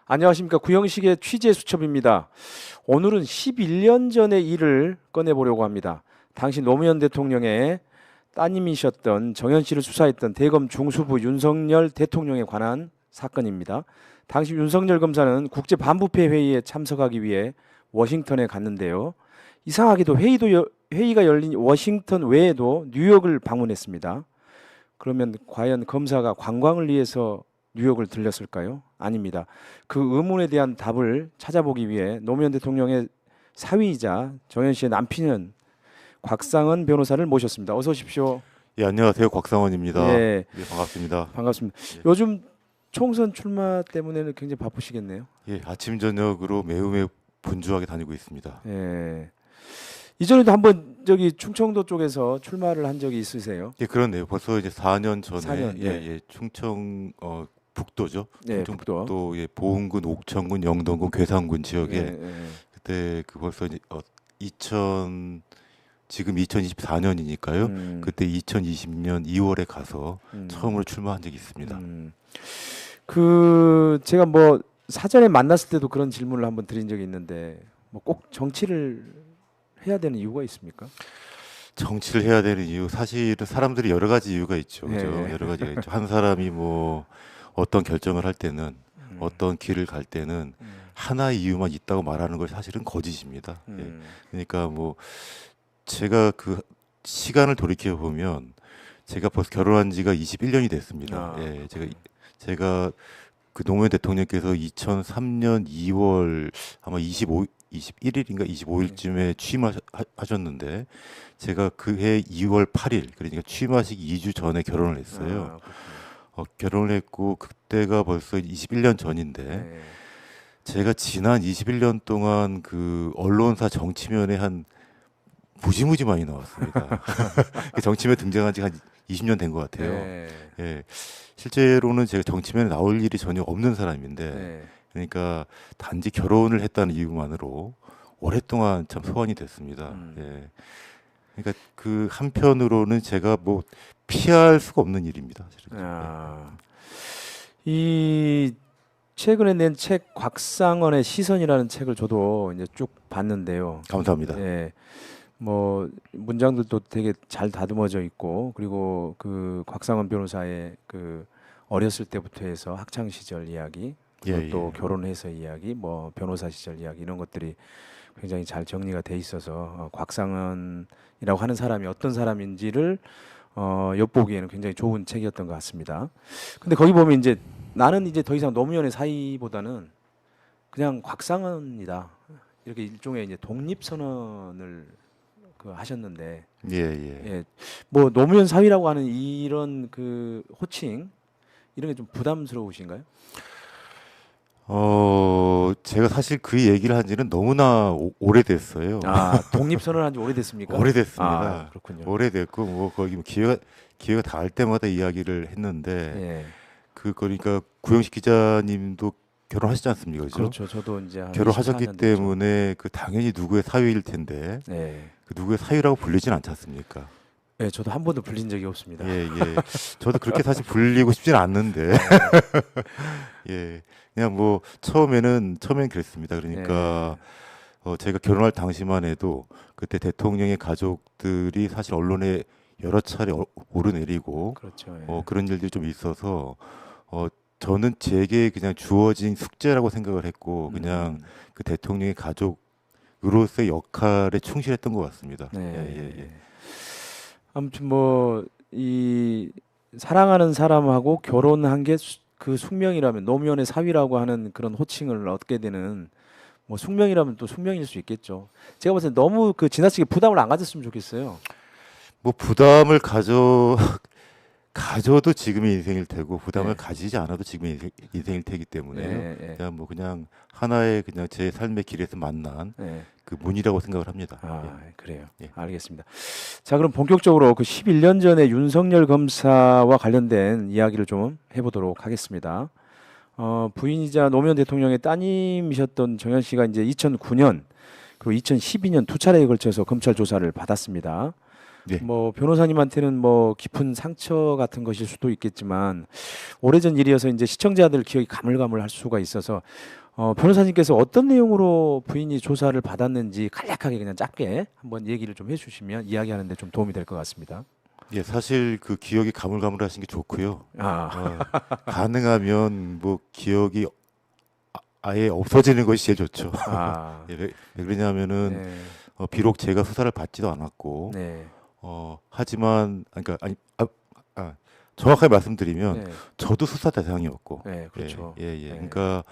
안녕하십니까. 구형식의 취재수첩입니다. 오늘은 11년 전의 일을 꺼내보려고 합니다. 당시 노무현 대통령의 따님이셨던 정현 씨를 수사했던 대검 중수부 윤석열 대통령에 관한 사건입니다. 당시 윤석열 검사는 국제 반부패 회의에 참석하기 위해 워싱턴에 갔는데요. 이상하게도 회의가 열린 워싱턴 외에도 뉴욕을 방문했습니다. 그러면 과연 검사가 관광을 위해서 뉴욕을 들렸을까요? 아닙니다. 그 의문에 대한 답을 찾아보기 위해 노무현 대통령의 사위이자 정현 씨의 남편인 곽상은 변호사를 모셨습니다. 어서 오십시오. 예, 안녕하세요. 곽상원입니다. 예, 예, 반갑습니다. 반갑습니다. 예. 요즘 총선 출마 때문에는 굉장히 바쁘시겠네요. 예, 아침 저녁으로 매우 분주하게 다니고 있습니다. 예. 이전에도 한번 저기 충청도 쪽에서 출마를 한 적이 있으세요? 예, 그렇네요. 벌써 이제 4년 전에 4년, 예, 예. 예, 충청 북도죠. 네, 충청 북도. 북도 예, 보은군, 옥천군, 영동군, 괴산군 지역에 예, 예. 그때 그 벌써 이제 지금 2024년이니까요. 그때 2020년 2월에 가서 처음으로 출마한 적이 있습니다. 그 제가 뭐 사전에 만났을 때도 그런 질문을 한번 드린 적이 있는데 뭐 꼭 정치를 해야 되는 이유가 있습니까? 정치를 해야 되는 이유, 사실은 사람들이 여러 가지 이유가 있죠. 그죠? 예. 여러 가지가 있죠. 한 사람이 뭐 어떤 결정을 할 때는 어떤 길을 갈 때는 하나의 이유만 있다고 말하는 것이 사실은 거짓입니다. 예. 그러니까 뭐 제가 그 시간을 돌이켜 보면 제가 벌써 결혼한 지가 21년이 됐습니다. 아, 예. 제가 그 노무현 대통령께서 2003년 2월 아마 21일인가 25일쯤에 취임하셨는데 제가 그해 2월 8일 그러니까 취임하시기 2주 전에 결혼을 했어요. 결혼을 했고 그때가 벌써 21년 전인데 네. 제가 지난 21년 동안 그 언론사 정치면에 한 무지무지 많이 나왔습니다. 정치면에 등장한 지가 한 20년 된 것 같아요. 네. 예. 실제로는 제가 정치면에 나올 일이 전혀 없는 사람인데 네. 그러니까 단지 결혼을 했다는 이유만으로 오랫동안 참 소원이 됐습니다. 예. 그러니까 그 한편으로는 제가 뭐 피할 수가 없는 일입니다. 아, 이 최근에 낸 책 곽상원의 시선이라는 책을 저도 이제 쭉 봤는데요. 감사합니다. 예. 뭐 문장들도 되게 잘 다듬어져 있고 그리고 그 곽상원 변호사의 그 어렸을 때부터 해서 학창 시절 이야기 예, 또 예. 결혼해서 이야기 뭐 변호사 시절 이야기 이런 것들이 굉장히 잘 정리가 돼 있어서 곽상원이라고 하는 사람이 어떤 사람인지를 엿보기에는 굉장히 좋은 책이었던 것 같습니다. 근데 거기 보면 이제 나는 이제 더 이상 노무현의 사이보다는 그냥 곽상원이다 이렇게 일종의 이제 독립선언을 그 하셨는데 예, 예. 예, 뭐 노무현 사위라고 하는 이런 그 호칭 이런 게 좀 부담스러우신가요? 제가 사실 그 얘기를 한 지는 너무나 오래됐어요. 아, 독립선언한 지 오래됐습니까? 오래됐습니다. 아, 그렇군요. 오래됐고 뭐 거기 뭐 기회가 닿을 때마다 이야기를 했는데 예. 그러니까 구영식 기자님도 결혼하시지 않습니까? 그죠? 그렇죠. 저도 이제 한 결혼하셨기 24년 됐죠. 때문에 그 당연히 누구의 사위일 텐데 네. 그 누구의 사위라고 불리진 않지 않습니까? 예, 저도 한 번도 불린 적이 없습니다. 예, 예. 저도 그렇게 사실 불리고 싶진 않는데. 예. 그냥 뭐 처음엔 그랬습니다. 그러니까 제가 결혼할 당시만 해도 그때 대통령의 가족들이 사실 언론에 여러 차례 오르내리고 그렇죠. 예. 그런 일들이 좀 있어서 저는 제게 그냥 주어진 숙제라고 생각을 했고 그냥 그 대통령의 가족으로서의 역할에 충실했던 것 같습니다. 네. 예, 예. 아무튼 뭐 이 사랑하는 사람하고 결혼한 게 그 숙명이라면 노무현의 사위라고 하는 그런 호칭을 얻게 되는 뭐 숙명이라면 또 숙명일 수 있겠죠. 제가 봤을 때 너무 그 지나치게 부담을 안 가졌으면 좋겠어요. 뭐 부담을 가져도 지금의 인생일 테고 부담을 네. 가지지 않아도 지금의 인생일 테기 때문에요. 예, 예. 그냥 하나의 그냥 제 삶의 길에서 만난 예. 그 문이라고 생각을 합니다. 아, 그래요. 예. 알겠습니다. 자, 그럼 본격적으로 그 11년 전에 윤석열 검사와 관련된 이야기를 좀 해보도록 하겠습니다. 부인이자 노무현 대통령의 따님이셨던 정현 씨가 이제 2009년 그리고 2012년 두 차례에 걸쳐서 검찰 조사를 받았습니다. 네. 뭐 변호사님한테는 뭐 깊은 상처 같은 것일 수도 있겠지만 오래전 일이어서 이제 시청자들 기억이 가물가물할 수가 있어서 변호사님께서 어떤 내용으로 부인이 조사를 받았는지 간략하게 그냥 짧게 한번 얘기를 좀 해주시면 이야기하는데 좀 도움이 될 것 같습니다. 예, 사실 그 기억이 가물가물하신 게 좋고요. 아, 가능하면 뭐 기억이 아예 없어지는 것이 제일 좋죠. 아, 예, 왜 그러냐면은 네, 비록 제가 수사를 받지도 않았고 네, 하지만 그러니까 정확하게 말씀드리면 네, 저도 수사 대상이었고 네, 그렇죠. 예. 네, 그러니까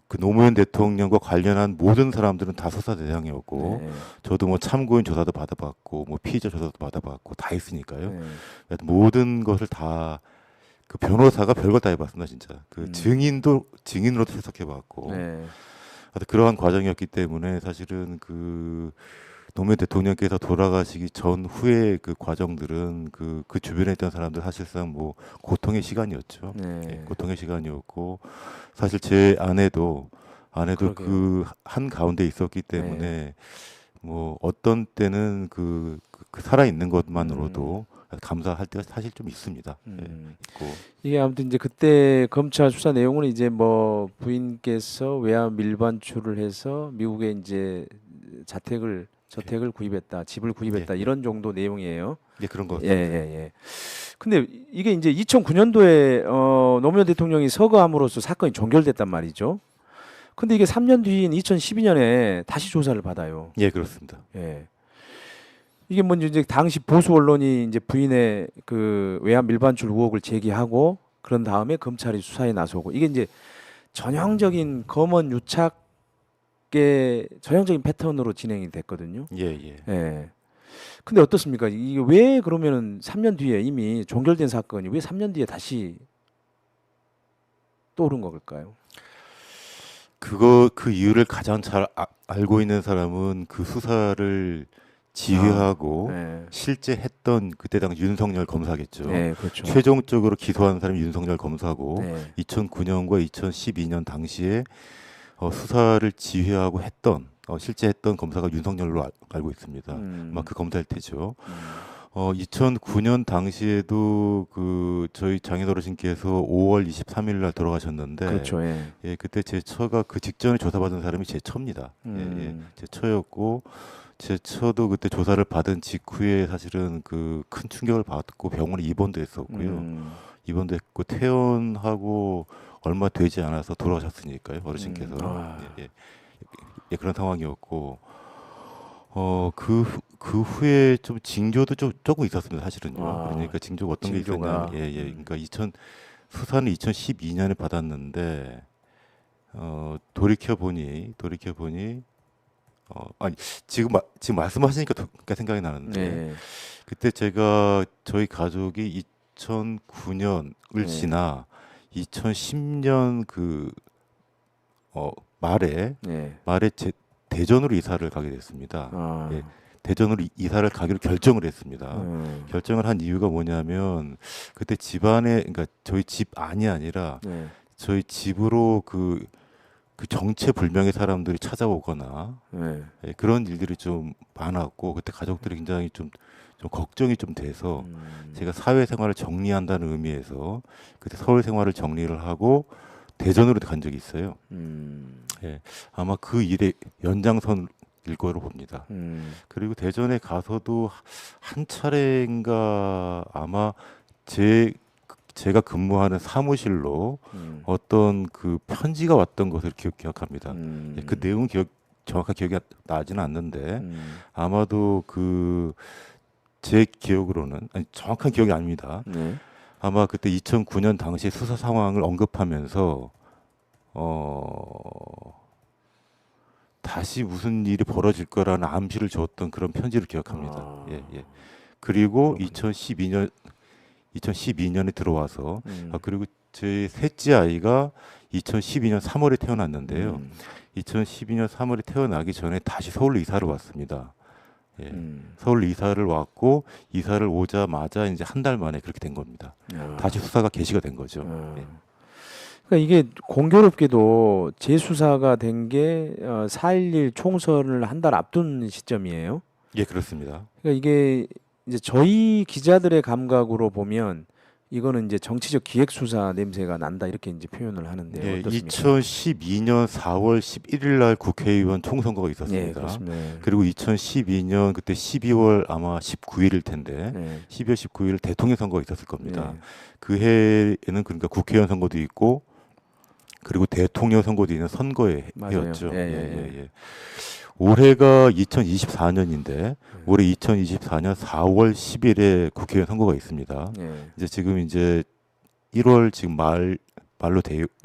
그 노무현 대통령과 관련한 모든 사람들은 다 수사 대상이었고 네, 저도 뭐 참고인 조사도 받아봤고 뭐 피의자 조사도 받아봤고 다 했으니까요. 네, 하여튼 모든 것을 다 그 변호사가 별걸 다 해봤습니다, 진짜. 그 증인으로도 해석해봤고. 네, 하여튼 그러한 과정이었기 때문에 사실은 그 노무현 대통령께서 돌아가시기 전후의 그 과정들은 그 주변에 있던 사람들 사실상 뭐 고통의 시간이었죠. 네. 예, 고통의 시간이었고 사실 제 아내도 그러게요. 그 한 가운데 있었기 때문에 뭐 어떤 때는 그 살아 있는 것만으로도 감사할 때가 사실 좀 있습니다. 예, 있고. 이게 아무튼 이제 그때 검찰 수사 내용은 이제 뭐 부인께서 외압 밀반출을 해서 미국에 이제 저택을 구입했다, 집을 구입했다 예, 이런 정도 내용이에요. 예, 그런 것 예, 같습니다. 예. 근데 이게 이제 2009년도에 노무현 대통령이 서거함으로써 사건이 종결됐단 말이죠. 근데 이게 3년 뒤인 2012년에 다시 조사를 받아요. 예, 그렇습니다. 예. 이게 먼저 이제 당시 보수 언론이 이제 부인의 그 외압 밀반출 의혹을 제기하고 그런 다음에 검찰이 수사에 나서고 이게 이제 전형적인 검언 유착의 전형적인 패턴으로 진행이 됐거든요. 예, 예. 예. 근데 어떻습니까? 이게 왜 그러면은 3년 뒤에 이미 종결된 사건이 왜 3년 뒤에 다시 떠오른 걸까요? 그 이유를 가장 잘 알고 있는 사람은 그 수사를 지휘하고 예. 실제 했던 그때 당시 윤석열 검사겠죠. 네, 그렇죠. 최종적으로 기소한 사람이 윤석열 검사고 네. 2009년과 2012년 당시에 수사를 지휘하고 했던 실제 했던 검사가 윤석열로 알고 있습니다. 아마 그 검사일 테죠. 2009년 당시에도 그 저희 장인 어르신께서 5월 23일 날 돌아가셨는데 그렇죠. 예. 예, 그때 제 처가 그 직전에 조사받은 사람이 제 처입니다. 예, 제 처였고 제 처도 그때 조사를 받은 직후에 사실은 그 큰 충격을 받고 병원에 입원도 했었고요. 입원도 했고 퇴원하고 얼마 되지 않아서 돌아가셨으니까요, 어르신께서. 아. 예, 그런 상황이었고 그 후에 좀 징조도 조금 있었습니다, 사실은요. 아, 그러니까 징조가 어떤 게 징조가. 있었냐면 그러니까 수사는 2012년에 받았는데 돌이켜 보니 아니 지금 말씀하시니까 생각이 나는데 네. 그때 저희 가족이 2009년을 네. 지나 2010년 말에 네. 대전으로 이사를 가게 됐습니다. 아. 예, 대전으로 이사를 가기로 결정을 했습니다. 결정을 한 이유가 뭐냐면 그때 집안에 그러니까 저희 집 안이 아니라 네. 저희 집으로 그 정체불명의 사람들이 찾아오거나 네. 예, 그런 일들이 좀 많았고 그때 가족들이 굉장히 좀 걱정이 좀 돼서 제가 사회생활을 정리한다는 의미에서 그때 서울 생활을 정리를 하고 대전으로 간 적이 있어요. 예, 아마 그 일의 연장선일 거로 봅니다. 그리고 대전에 가서도 한 차례인가 아마 제가 근무하는 사무실로 어떤 그 편지가 왔던 것을 기억합니다. 예, 그 내용은 정확하게 기억이 나지는 않는데 아마도 제 기억으로는 정확한 기억이 아닙니다. 네. 아마 그때 2009년 당시 수사 상황을 언급하면서 다시 무슨 일이 벌어질 거라는 암시를 주었던 그런 편지를 기억합니다. 아. 예. 그리고 그렇군요. 2012년에 들어와서 그리고 제 셋째 아이가 2012년 3월에 태어났는데요. 2012년 3월에 태어나기 전에 다시 서울로 이사를 왔습니다. 예. 서울 이사를 왔고 이사를 오자마자 이제 한 달 만에 그렇게 된 겁니다. 다시 수사가 개시가 된 거죠. 예. 그러니까 이게 공교롭게도 재수사가 된 게 4.11 총선을 한 달 앞둔 시점이에요. 예, 그렇습니다. 그러니까 이게 이제 저희 기자들의 감각으로 보면 이거는 이제 정치적 기획 수사 냄새가 난다 이렇게 이제 표현을 하는데 예, 어떻습니까? 2012년 4월 11일 날 국회의원 총선거가 예, 있었습니다. 그렇습니다. 예. 그리고 2012년 그때 12월 아마 19일일 텐데 예. 12월 19일 대통령 선거가 있었을 겁니다. 예. 그 해에는 그러니까 국회의원 선거도 있고 그리고 대통령 선거도 있는 선거의 맞아요. 해였죠. 예, 예, 예. 올해가 2024년인데 올해 2024년 4월 10일에 국회의원 선거가 있습니다. 예. 이제 지금 이제 1월 지금 말로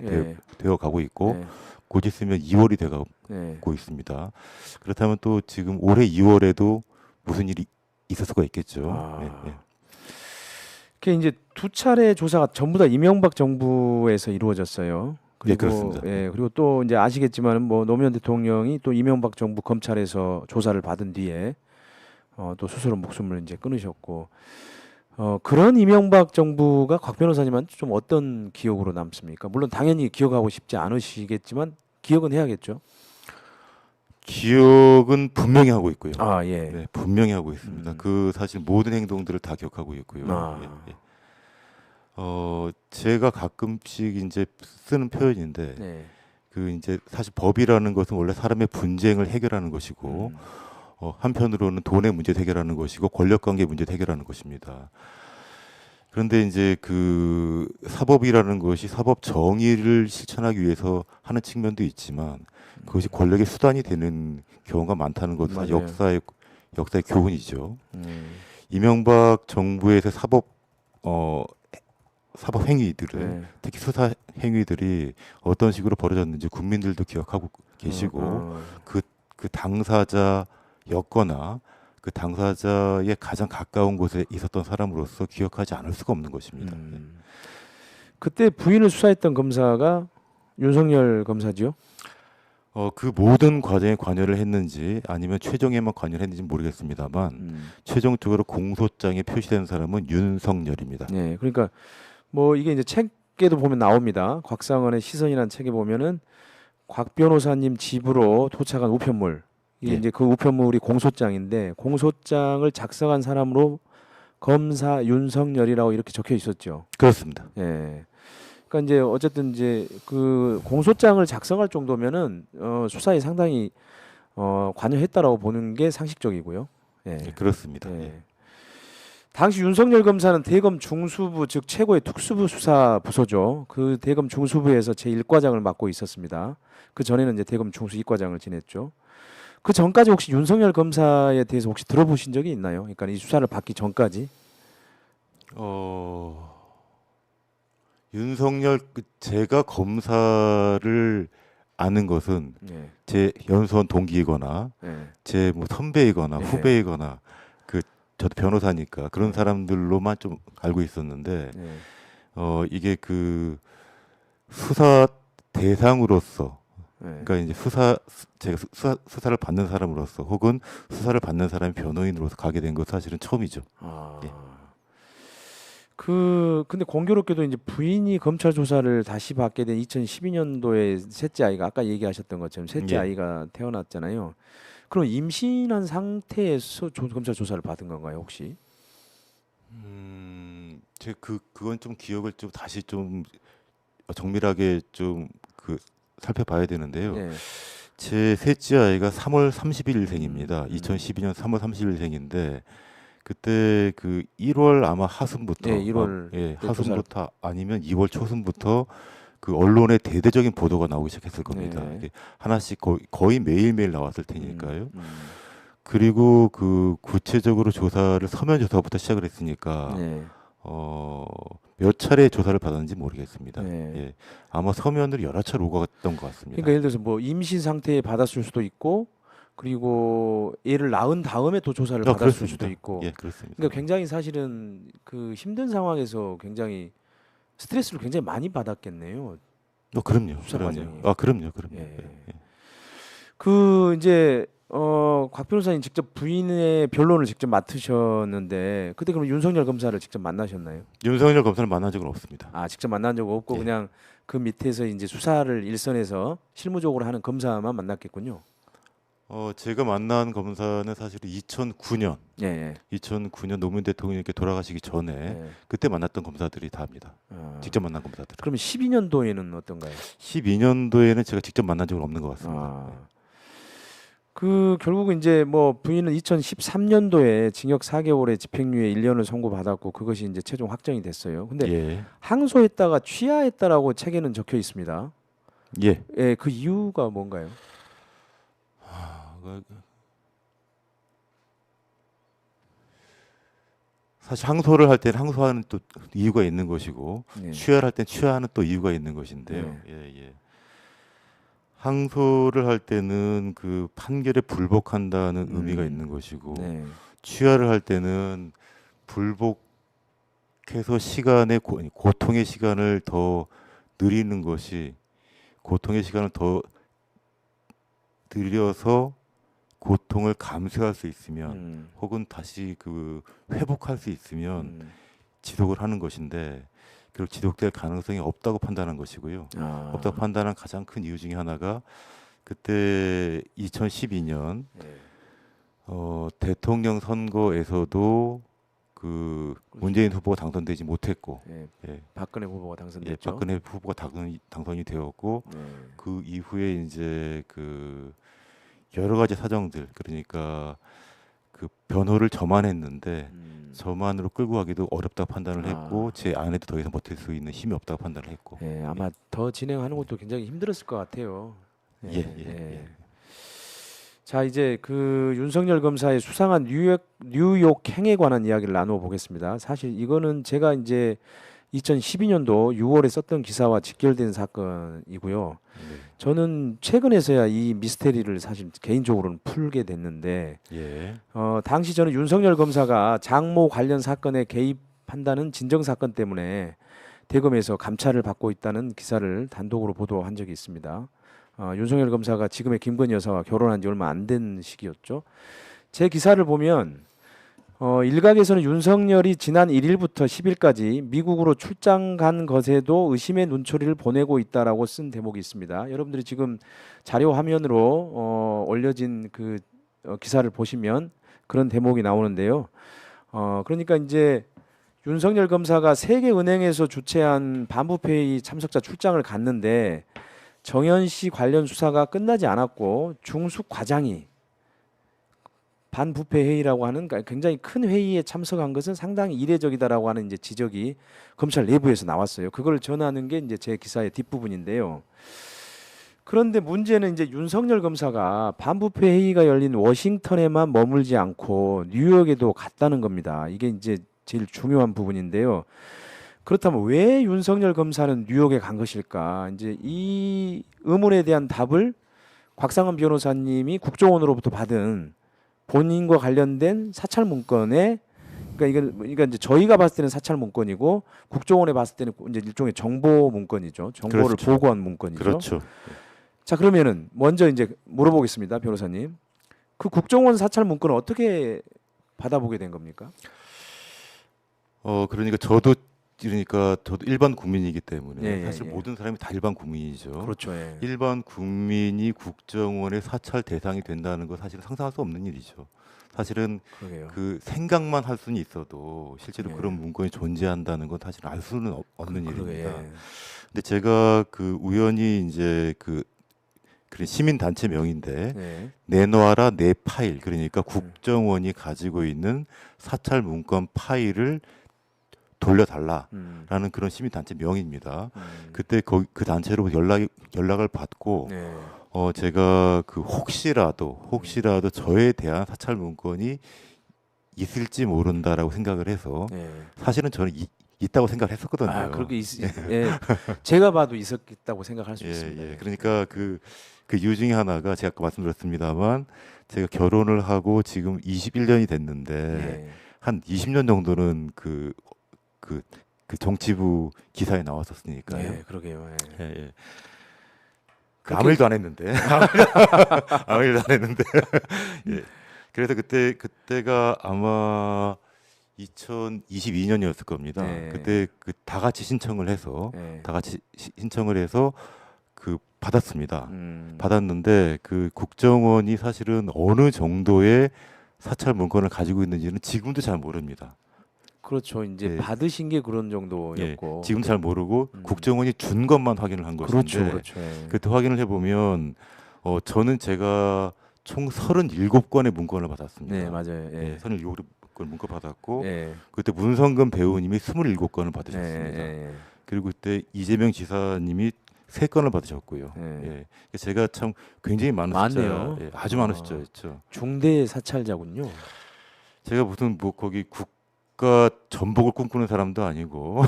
예. 되어 가고 있고 예. 곧 있으면 2월이 돼 가고 예. 있습니다. 그렇다면 또 지금 올해 2월에도 무슨 일이 있을 수가 있겠죠. 아. 예. 그게 이제 두 차례 조사가 전부 다 이명박 정부에서 이루어졌어요. 네, 그렇습니다. 예, 그리고 또 이제 아시겠지만 뭐 노무현 대통령이 또 이명박 정부 검찰에서 조사를 받은 뒤에 또 스스로 목숨을 이제 끊으셨고 그런 이명박 정부가 곽 변호사님한테 좀 어떤 기억으로 남습니까? 물론 당연히 기억하고 싶지 않으시겠지만 기억은 해야겠죠. 기억은 분명히 하고 있고요. 아, 예. 네, 분명히 하고 있습니다. 음. 그 사실 모든 행동들을 다 기억하고 있고요. 아. 예. 제가 가끔씩 이제 쓰는 표현인데 네. 그 이제 사실 법이라는 것은 원래 사람의 분쟁을 해결하는 것이고 한편으로는 돈의 문제를 해결하는 것이고 권력관계 문제를 해결하는 것입니다. 그런데 이제 그 사법이라는 것이 사법 정의를 실천하기 위해서 하는 측면도 있지만 그것이 권력의 수단이 되는 경우가 많다는 것도 사실 맞아요. 역사의 교훈이죠. 음. 이명박 정부에서 사법 행위들을 네. 특히 수사 행위들이 어떤 식으로 벌어졌는지 국민들도 기억하고 계시고 그 당사자였거나 그 당사자의 가장 가까운 곳에 있었던 사람으로서 기억하지 않을 수가 없는 것입니다. 그때 부인을 수사했던 검사가 윤석열 검사지요? 그 모든 과정에 관여를 했는지 아니면 최종에만 관여를 했는지 모르겠습니다만 최종적으로 공소장에 표시된 사람은 윤석열입니다. 네, 그러니까 뭐 이게 이제 책에도 보면 나옵니다. 곽상원의 시선이라는 책에 보면은 곽 변호사님 집으로 도착한 우편물 이게 예. 이제 그 우편물이 공소장인데 공소장을 작성한 사람으로 검사 윤석열이라고 이렇게 적혀 있었죠. 그렇습니다. 예. 그러니까 이제 어쨌든 이제 그 공소장을 작성할 정도면은 수사에 상당히 관여했다라고 보는 게 상식적이고요. 예. 예, 그렇습니다. 예. 예. 당시 윤석열 검사는 대검 중수부 즉 최고의 특수부 수사 부서죠. 그 대검 중수부에서 제1과장을 맡고 있었습니다. 그 전에는 이제 대검 중수 2과장을 지냈죠. 그 전까지 혹시 윤석열 검사에 대해서 혹시 들어보신 적이 있나요? 그러니까 이 수사를 받기 전까지. 윤석열 제가 검사를 아는 것은 예. 제 연수원 동기이거나 예. 제 뭐 선배이거나 예. 후배이거나 저도 변호사니까 그런 사람들로만 좀 알고 있었는데 예. 이게 그 수사 대상으로서 예. 그러니까 이제 제가 수사를 받는 사람으로서 혹은 수사를 받는 사람이 변호인으로서 가게 된 것 사실은 처음이죠. 아. 예. 근데 공교롭게도 이제 부인이 검찰 조사를 다시 받게 된 2012년도에 셋째 아이가 아까 얘기하셨던 것처럼 셋째 예. 아이가 태어났잖아요. 그럼 임신한 상태에서 검찰 조사를 받은 건가요, 혹시? 제 그건 좀 기억을 좀 다시 좀 정밀하게 좀 살펴봐야 되는데요. 예. 제 셋째 아이가 3월 30일생입니다. 2012년 3월 30일생인데 그때 그 1월 아마 하순부터 네, 1월 하순부터 아니면 2월 초순부터 그 언론에 대대적인 보도가 나오기 시작했을 겁니다. 네. 이게 하나씩 거의 매일매일 나왔을 테니까요. 그리고 그 구체적으로 조사를 서면 조사부터 시작을 했으니까 네. 몇 차례 조사를 받았는지 모르겠습니다. 네. 예. 아마 서면으로 여러 차례 오고 갔던 것 같습니다. 그러니까 예를 들어서 뭐 임신 상태에 받았을 수도 있고 그리고 애를 낳은 다음에 또 조사를 받았을 그렇습니다. 수도 있고. 예, 그렇습니다. 그러니까 굉장히 사실은 그 힘든 상황에서 굉장히 스트레스를 굉장히 많이 받았겠네요. 그럼요. 수사 그럼요. 과정이. 그럼요. 예. 예. 그 이제 곽 변호사님 직접 부인의 변론을 직접 맡으셨는데 그때 그럼 윤석열 검사를 직접 만나셨나요? 윤석열 검사를 만난 적은 없습니다. 아, 직접 만난 적 없고 예. 그냥 그 밑에서 이제 수사를 일선에서 실무적으로 하는 검사만 만났겠군요. 제가 만난 검사는 사실 2009년, 예, 예. 2009년 노무현 대통령께 돌아가시기 전에 예. 그때 만났던 검사들이 다입니다. 아, 직접 만난 검사들. 그러면 12년도에는 어떤가요? 12년도에는 제가 직접 만난 적은 없는 것 같습니다. 아, 그 결국 이제 뭐 부인은 2013년도에 징역 4개월에 집행유예 1년을 선고받았고 그것이 이제 최종 확정이 됐어요. 근데 예, 항소했다가 취하했다라고 책에는 적혀 있습니다. 예. 예, 그 이유가 뭔가요? 사실 항소를 할 때는 항소하는 또 이유가 있는 것이고 네. 취하를 할 때는 취하는 또 이유가 있는 것인데요. 네. 예, 예. 항소를 할 때는 그 판결에 불복한다는 의미가 있는 것이고 네. 취하를 할 때는 불복해서 시간의 고통의 시간을 더 늘리는 것이 고통의 시간을 더 늘려서 고통을 감수할 수 있으면 혹은 다시 그 회복할 수 있으면 지속을 하는 것인데 그리고 지속될 가능성이 없다고 판단한 것이고요. 아. 없다고 판단한 가장 큰 이유 중에 하나가 그때 2012년 네. 대통령 선거에서도 그 문재인 후보가 당선되지 못했고 예, 예, 박근혜 후보가 예, 당선됐죠. 박근혜 후보가 당선이 되었고 네. 그 이후에 이제 그 여러 가지 사정들 그러니까 그 변호를 저만 했는데 저만으로 끌고 가기도 어렵다고 판단을 했고 아. 제 아내도 더 이상 버틸 수 있는 힘이 없다고 판단을 했고 예, 아마 더 진행하는 것도 굉장히 힘들었을 것 같아요. 예, 예. 자, 이제 그 윤석열 검사의 수상한 뉴욕 행에 관한 이야기를 나누어 보겠습니다. 사실 이거는 제가 이제 2012년도 6월에 썼던 기사와 직결된 사건이고요. 네. 저는 최근에서야 이 미스테리를 사실 개인적으로는 풀게 됐는데, 예. 당시 저는 윤석열 검사가 장모 관련 사건에 개입한다는 진정 사건 때문에 대검에서 감찰을 받고 있다는 기사를 단독으로 보도한 적이 있습니다. 윤석열 검사가 지금의 김건희 여사와 결혼한 지 얼마 안 된 시기였죠. 제 기사를 보면 일각에서는 윤석열이 지난 1일부터 10일까지 미국으로 출장 간 것에도 의심의 눈초리를 보내고 있다라고 쓴 대목이 있습니다. 여러분들이 지금 자료 화면으로 올려진 그 기사를 보시면 그런 대목이 나오는데요. 그러니까 이제 윤석열 검사가 세계은행에서 주최한 반부패의 참석자 출장을 갔는데 정현 씨 관련 수사가 끝나지 않았고 중수 과장이 반부패 회의라고 하는 굉장히 큰 회의에 참석한 것은 상당히 이례적이다라고 하는 이제 지적이 검찰 내부에서 나왔어요. 그걸 전하는 게 이제 제 기사의 뒷부분인데요. 그런데 문제는 이제 윤석열 검사가 반부패 회의가 열린 워싱턴에만 머물지 않고 뉴욕에도 갔다는 겁니다. 이게 이제 제일 중요한 부분인데요. 그렇다면 왜 윤석열 검사는 뉴욕에 간 것일까? 이제 이 의문에 대한 답을 곽상은 변호사님이 국정원으로부터 받은 본인과 관련된 사찰 문건에 그러니까 이제 저희가 봤을 때는 사찰 문건이고 국정원에 봤을 때는 이제 일종의 정보 문건이죠. 정보를 그렇죠. 보고한 문건이죠. 그렇죠. 자, 그러면은 먼저 이제 물어보겠습니다, 변호사님. 그 국정원 사찰 문건을 어떻게 받아보게 된 겁니까? 그러니까 저도 일반 국민이기 때문에 예, 예, 사실 예. 모든 사람이 다 일반 국민이죠. 그렇죠. 예. 일반 국민이 국정원의 사찰 대상이 된다는 거 사실은 상상할 수 없는 일이죠. 사실은 그러게요. 그 생각만 할 수는 있어도 실제로 예. 그런 문건이 존재한다는 건 사실 알 수는 없는 그러게, 일입니다. 예. 근데 제가 그 우연히 이제 그런 시민 단체 명인데 예. 내놔라 내 파일 그러니까 국정원이 가지고 있는 사찰 문건 파일을 돌려달라라는 그런 시민 단체 명입니다. 그때 그 단체로 연락을 받고 네. 제가 그 혹시라도 저에 대한 사찰 문건이 있을지 모른다라고 생각을 해서 네. 사실은 저는 있다고 생각을 했었거든요. 아, 예. 제가 봐도 있었다고 생각할 수 예, 있습니다. 예. 그러니까 그 이유 중에 하나가 제가 아까 말씀드렸습니다만 제가 결혼을 하고 지금 21년이 됐는데 예. 한 20년 정도는 그 정치부 기사에 나왔었으니까요. 예, 그러게요. 예. 예, 예. 그렇게- 아무 일도 안 했는데. 아무 일도 안 했는데. 예. 그래서 그때가 아마 2022년이었을 겁니다. 네. 그때 다 같이 신청을 해서 예. 다 같이 신청을 해서 그 받았습니다. 받았는데 그 국정원이 사실은 어느 정도의 사찰 문건을 가지고 있는지는 지금도 잘 모릅니다. 그렇죠. 이제 예. 받으신 게 그런 예, 정도였고. 지금 잘 모르고 음. 국정원이 준 것만 확인을 한 그렇죠, 것인데 그렇죠. 예. 그때 확인을 해보면 저는 제가 총 37건의 문건을 받았습니다. 네, 맞아요. 예. 37건 문건 받았고 예. 그때 문성근 배우님이 27건을 예, 받으셨습니다. 예, 그리고 그때 이재명 지사님이 3건을 받으셨고요. 예. 예. 제가 참 굉장히 많은 많네요. 숫자, 예, 아주 많은 숫자였죠. 중대 사찰자군요. 제가 무슨 뭐 거기 국가 전복을 꿈꾸는 사람도 아니고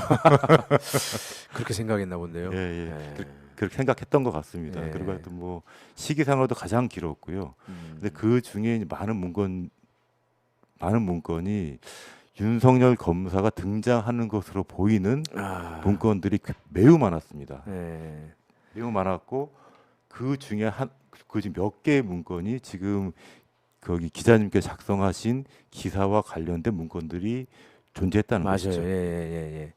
그렇게 생각했나 본데요. 예, 예. 예. 그렇게 생각했던 것 같습니다. 예. 그리고 하여튼 뭐 시기상으로도 가장 길었고요. 근데 그 중에 이제 많은 문건이 윤석열 검사가 등장하는 것으로 보이는 문건들이 매우 많았습니다. 예. 매우 많았고 그 중에 몇 개의 문건이 지금 거기 기자님께서 작성하신 기사와 관련된 문건들이 존재했다는 맞아요. 것이죠. 예.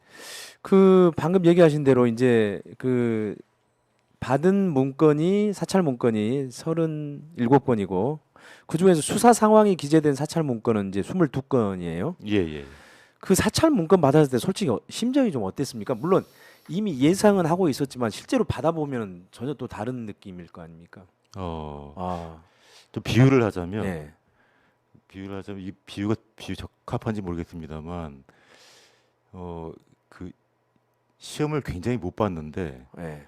그 방금 얘기하신 대로 이제 그 받은 문건이 사찰 문건이 37건이고 그 중에서 수사 상황이 기재된 사찰 문건은 이제 22건이에요. 예. 그 사찰 문건 받았을 때 솔직히 심정이 좀 어땠습니까? 물론 이미 예상은 하고 있었지만 실제로 받아보면 전혀 또 다른 느낌일 거 아닙니까? 좀 비유를 하자면 네. 이 비유 적합한지 모르겠습니다만 그 시험을 굉장히 못 봤는데 네.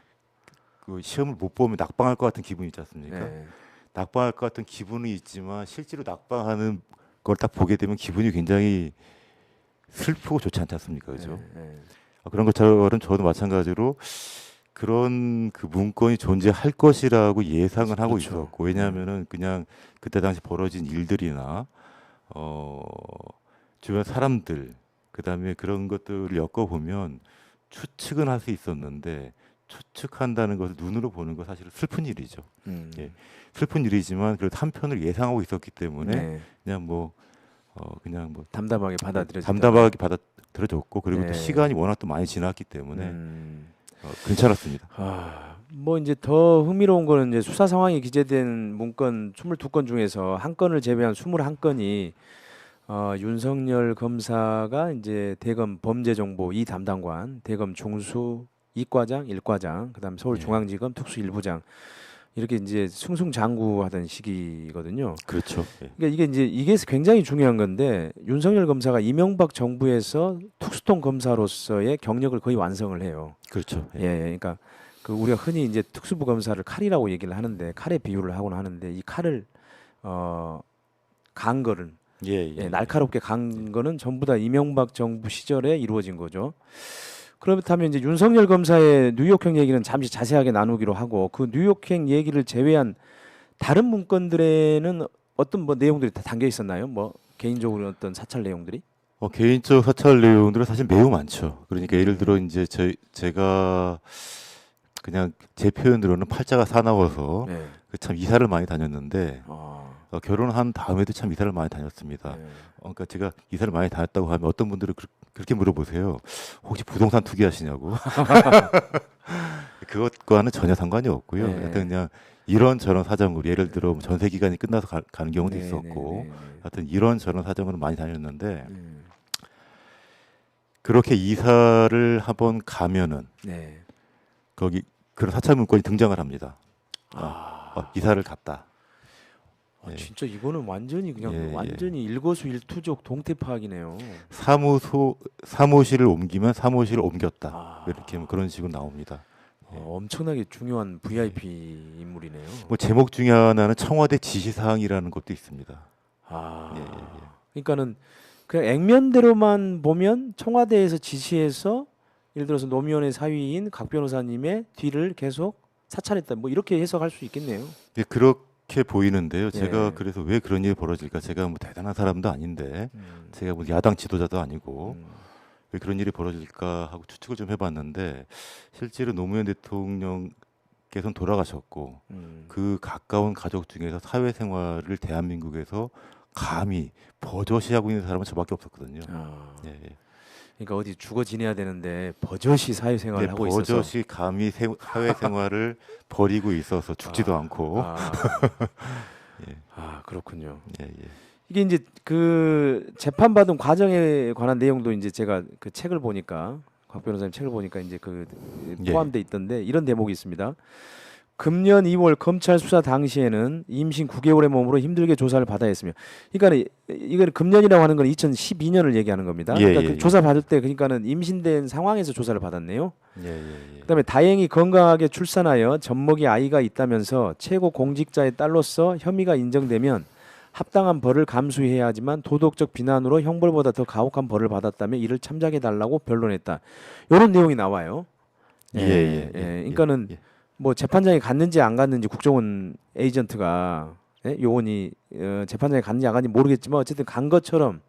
그 시험을 못 보면 낙방할 것 같은 기분이 있지 않습니까? 네. 낙방할 것 같은 기분이 있지만 실제로 낙방하는 걸 딱 보게 되면 기분이 굉장히 슬프고 좋지 않지 않습니까? 그죠? 네. 그런 것처럼 저도 마찬가지로 그런 그 문건이 존재할 것이라고 예상을 하고 그렇죠. 있었고 왜냐하면은 그냥 그때 당시 벌어진 일들이나 주변 사람들 그다음에 그런 것들을 엮어보면 추측은 할 수 있었는데 추측한다는 것을 눈으로 보는 건 사실은 슬픈 일이죠. 예. 슬픈 일이지만 그래도 한편을 예상하고 있었기 때문에 네. 그냥 뭐 담담하게 받아들여졌다. 담담하게 받아들여졌고 그리고 네. 또 시간이 워낙 또 많이 지났기 때문에 괜찮았습니다. 뭐 이제 더 흥미로운 거는 이제 수사 상황이 기재된 문건 22건 중에서 한 건을 제외한 21건이 윤석열 검사가 이제 대검 범죄정보 2 담당관, 대검 중수 2과장, 1과장, 그다음 서울중앙지검 특수 1부장 이렇게 이제 승승장구하던 시기거든요. 그렇죠. 예. 그러니까 이게 굉장히 중요한 건데 윤석열 검사가 이명박 정부에서 특수통 검사로서의 경력을 거의 완성을 해요. 그렇죠. 예, 그러니까 그 우리가 흔히 이제 특수부 검사를 칼이라고 얘기를 하는데 칼에 비유를 하곤 하는데 이 칼을 간 거는 날카롭게 간 거는 전부 다 이명박 정부 시절에 이루어진 거죠. 그렇다면 이제 윤석열 검사의 뉴욕행 얘기는 잠시 자세하게 나누기로 하고 그 뉴욕행 얘기를 제외한 다른 문건들에는 어떤 뭐 내용들이 다 담겨 있었나요? 뭐 개인적으로 어떤 사찰 내용들이? 개인적 사찰 내용들은 사실 매우 많죠. 그러니까 예를 들어 이제 제가 그냥 제 표현으로는 팔자가 사나워서 네. 참 이사를 많이 다녔는데 결혼한 다음에도 참 이사를 많이 다녔습니다. 네. 그러니까 제가 이사를 많이 다녔다고 하면 어떤 분들은 그렇게 물어보세요. 혹시 부동산 투기하시냐고. 그것과는 전혀 상관이 없고요. 네. 하여튼 그냥 이런저런 사정으로 예를 들어 뭐 전세 기간이 끝나서 가는 경우도 있었고 하여튼 이런저런 사정으로 많이 다녔는데 그렇게 이사를 한번 가면은 거기 그런 사찰 문건이 등장을 합니다. 이사를 갔다. 진짜 이거는 완전히 그냥 완전히 일거수일투족 동태파악이네요. 사무실을 옮기면 사무실을 옮겼다. 이렇게 뭐 그런 식으로 나옵니다. 엄청나게 중요한 VIP 인물이네요. 뭐 제목 중에 하나는 청와대 지시사항이라는 것도 있습니다. 그러니까는 그냥 액면대로만 보면 청와대에서 지시해서 예를 들어서 노무현의 사위인 각 변호사님의 뒤를 계속 사찰했다. 뭐 이렇게 해석할 수 있겠네요. 네, 그렇게 보이는데요. 제가 그래서 왜 그런 일이 벌어질까? 제가 뭐 대단한 사람도 아닌데, 제가 뭐 야당 지도자도 아니고 왜 그런 일이 벌어질까 하고 추측을 좀 해봤는데 실제로 노무현 대통령께서는 돌아가셨고 그 가까운 가족 중에서 사회생활을 대한민국에서 감히 버젓이 하고 있는 사람은 저밖에 없었거든요. 그러니까 어디 죽어 지내야 되는데 버젓이 사회생활을 네, 하고 있어서. 버젓이 감히 사회생활을 벌이고 있어서 죽지도 않고. 예, 그렇군요. 예, 예. 이게 이제 그 재판받은 과정에 관한 내용도 이제 제가 그 책을 보니까 곽 변호사님 책을 보니까 이제 그 예. 포함돼 있던데 이런 대목이 있습니다. 금년 2월 검찰 수사 당시에는 임신 9개월의 몸으로 힘들게 조사를 받아야 했으며, 그러니까는 이거는 금년이라고 하는 건 2012년을 얘기하는 겁니다. 예, 그러니까 예, 그 예. 조사 받을 때 그러니까는 임신된 상황에서 조사를 받았네요. 예, 예, 예. 그다음에 다행히 건강하게 출산하여 젖먹이 아이가 있다면서 최고 공직자의 딸로서 혐의가 인정되면 합당한 벌을 감수해야 하지만 도덕적 비난으로 형벌보다 더 가혹한 벌을 받았다며 이를 참작해 달라고 변론했다. 이런 내용이 나와요. 예, 예, 예, 그러니까는 예. 뭐 재판장에 갔는지 안 갔는지 국정원 에이전트가 요원이 재판장에 갔는지 안 갔는지 모르겠지만 어쨌든 간 것처럼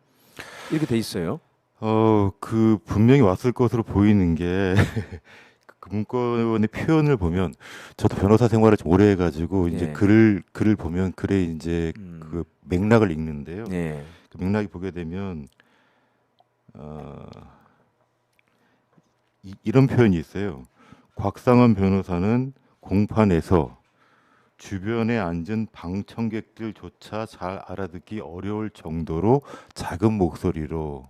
이렇게 돼 있어요. 그 분명히 왔을 것으로 보이는 게 그 문건의 표현을 보면 저도 변호사 생활을 좀 오래 해가지고 이제 예. 글을 보면 글에 이제 그 맥락을 읽는데요. 예. 그 맥락이 보게 되면 이런 표현이 있어요. 곽상원 변호사는 공판에서 주변에 앉은 방청객들조차 잘 알아듣기 어려울 정도로 작은 목소리로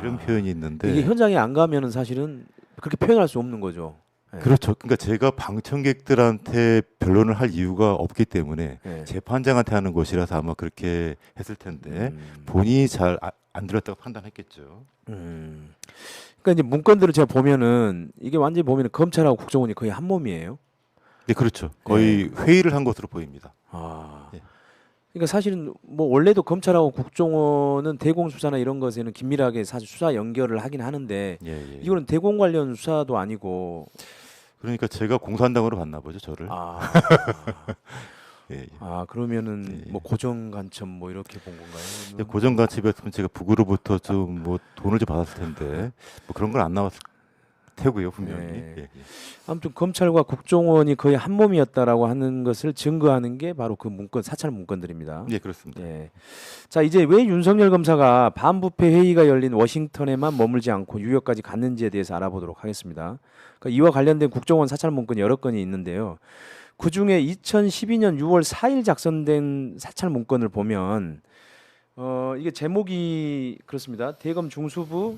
이런 표현이 있는데 이게 현장에 안 가면은 사실은 그렇게 표현할 수 없는 거죠. 예. 그렇죠. 그러니까 제가 방청객들한테 변론을 할 이유가 없기 때문에 예. 재판장한테 하는 것이라서 아마 그렇게 했을 텐데 본인이 잘 안 들었다고 판단했겠죠. 그러니까 이제 문건들을 제가 보면은 이게 완전히 보면은 검찰하고 국정원이 거의 한 몸이에요. 네, 그렇죠. 거의 회의를 한 것으로 보입니다. 예. 그러니까 사실은 뭐 원래도 검찰하고 국정원은 대공 수사나 이런 것에는 긴밀하게 사실 수사 연결을 하긴 하는데 예, 예. 이거는 대공 관련 수사도 아니고. 그러니까 제가 공산당으로 봤나 보죠, 저를. 예, 예. 그러면은 예. 뭐 고정 간첩 뭐 이렇게 본 건가요? 근데 고정 간첩이었으면 제가 북으로부터 좀 뭐 돈을 좀 받았을 텐데 뭐 그런 건 안 나왔을 테고요, 분명히. 예. 예, 예. 아무튼 검찰과 국정원이 거의 한 몸이었다라고 하는 것을 증거하는 게 바로 그 문건 사찰 문건들입니다. 예, 그렇습니다. 예. 자, 이제 왜 윤석열 검사가 반부패 회의가 열린 워싱턴에만 머물지 않고 뉴욕까지 갔는지에 대해서 알아보도록 하겠습니다. 그러니까 이와 관련된 국정원 사찰 문건 여러 건이 있는데요. 그 중에 2012년 6월 4일 작성된 사찰 문건을 보면 이게 제목이 그렇습니다. 대검 중수부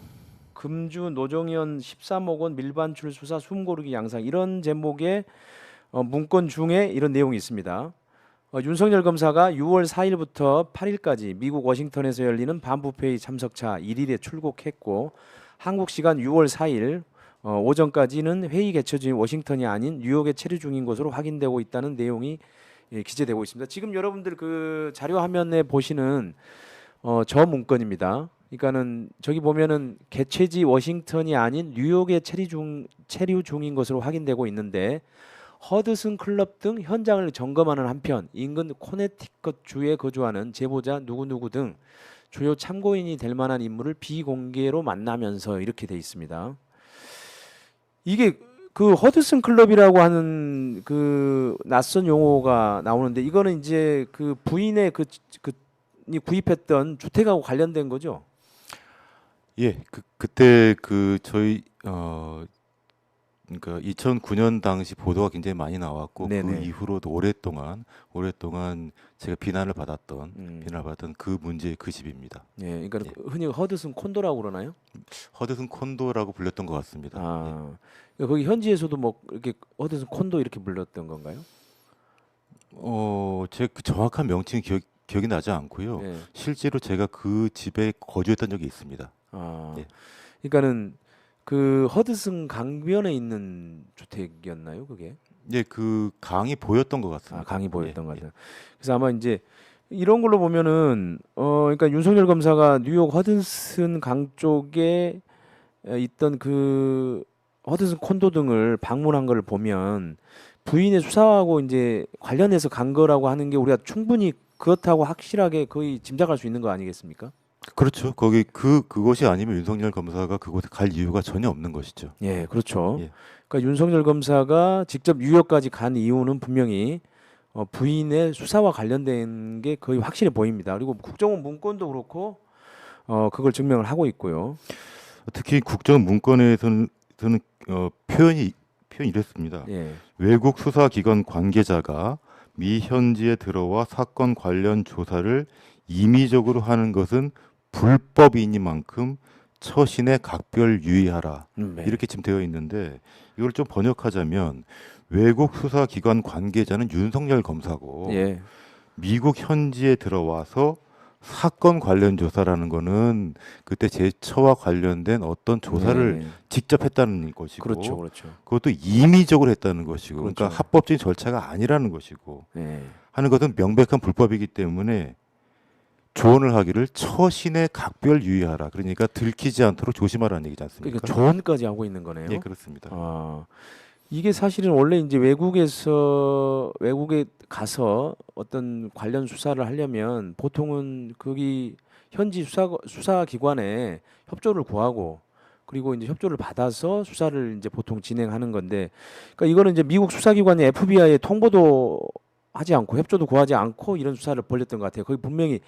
금주 노정현 13억 원 밀반출 수사 숨고르기 양상, 이런 제목의 문건 중에 이런 내용이 있습니다. 윤석열 검사가 6월 4일부터 8일까지 미국 워싱턴에서 열리는 반부패의 참석차 1일에 출국했고 한국 시간 6월 4일 오전까지는 회의 개최 중인 워싱턴이 아닌 뉴욕에 체류 중인 것으로 확인되고 있다는 내용이 기재되고 있습니다. 지금 여러분들 그 자료 화면에 보시는 저 문건입니다. 그러니까는 저기 보면은 개최지 워싱턴이 아닌 뉴욕에 체류 중인 것으로 확인되고 있는데 허드슨 클럽 등 현장을 점검하는 한편 인근 코네티컷 주에 거주하는 제보자 누구누구 등 주요 참고인이 될 만한 인물을 비공개로 만나면서 이렇게 돼 있습니다. 이게 그 허드슨 클럽이라고 하는 그 낯선 용어가 나오는데 이거는 이제 그 부인의 이 구입했던 주택하고 관련된 거죠? 예, 그때 그 저희 그러니까 2009년 당시 보도가 굉장히 많이 나왔고 네네. 그 이후로도 오랫동안 제가 비난을 받았던 그 문제의 그 집입니다. 예, 그러니까 흔히 허드슨 콘도라고 그러나요? 허드슨 콘도라고 불렸던 것 같습니다. 그러니까 거기 현지에서도 뭐 이렇게 허드슨 콘도 이렇게 불렀던 건가요? 제가 그 정확한 명칭이 기억이 나지 않고요. 예. 실제로 제가 그 집에 거주했던 적이 있습니다. 예. 그러니까는 그 허드슨 강변에 있는 주택이었나요, 그게? 예, 그 강이 보였던 것 같습니다. 강이 보였던 것 예, 같아요. 그래서 아마 이제 이런 걸로 보면은 그러니까 윤석열 검사가 뉴욕 허드슨 강 쪽에 있던 그 허드슨 콘도 등을 방문한 걸 보면 부인의 수사하고 이제 관련해서 간 거라고 하는 게 우리가 충분히 그렇다고 확실하게 거의 짐작할 수 있는 거 아니겠습니까? 그렇죠. 거기 그곳이 아니면 윤석열 검사가 그곳에 갈 이유가 전혀 없는 것이죠. 예, 그렇죠. 예. 그러니까 윤석열 검사가 직접 뉴욕까지 간 이유는 분명히 부인의 수사와 관련된 게 거의 확실해 보입니다. 그리고 국정원 문건도 그렇고 그걸 증명을 하고 있고요. 특히 국정 문건에서는 표현이 이랬습니다. 예. 외국 수사기관 관계자가 미 현지에 들어와 사건 관련 조사를 임의적으로 하는 것은 불법이니만큼 처신에 각별 유의하라. 네. 이렇게 지금 되어 있는데 이걸 좀 번역하자면 외국 수사기관 관계자는 윤석열 검사고 예. 미국 현지에 들어와서 사건 관련 조사라는 거는 그때 제처와 관련된 어떤 조사를 네. 직접 했다는 것이고 그렇죠, 그렇죠. 그것도 임의적으로 했다는 것이고 그러니까 그렇죠. 합법적인 절차가 아니라는 것이고 예. 하는 것은 명백한 불법이기 때문에 조언을 하기를 처신에 각별 유의하라. 그러니까 들키지 않도록 조심하라는 얘기지 않습니까? 그러니까 조언까지 하고 있는 거네요. 예, 그렇습니다. 아, 이게 사실은 원래 이제 외국에 가서 어떤 관련 수사를 하려면 보통은 거기 현지 수사기관에 협조를 구하고 그리고 이제 협조를 받아서 수사를 이제 보통 진행하는 건데, 그러니까 이거는 이제 미국 수사기관의 FBI에 통보도 하지 않고 협조도 구하지 않고 이런 수사를 벌였던 것 같아요. 거기 분명히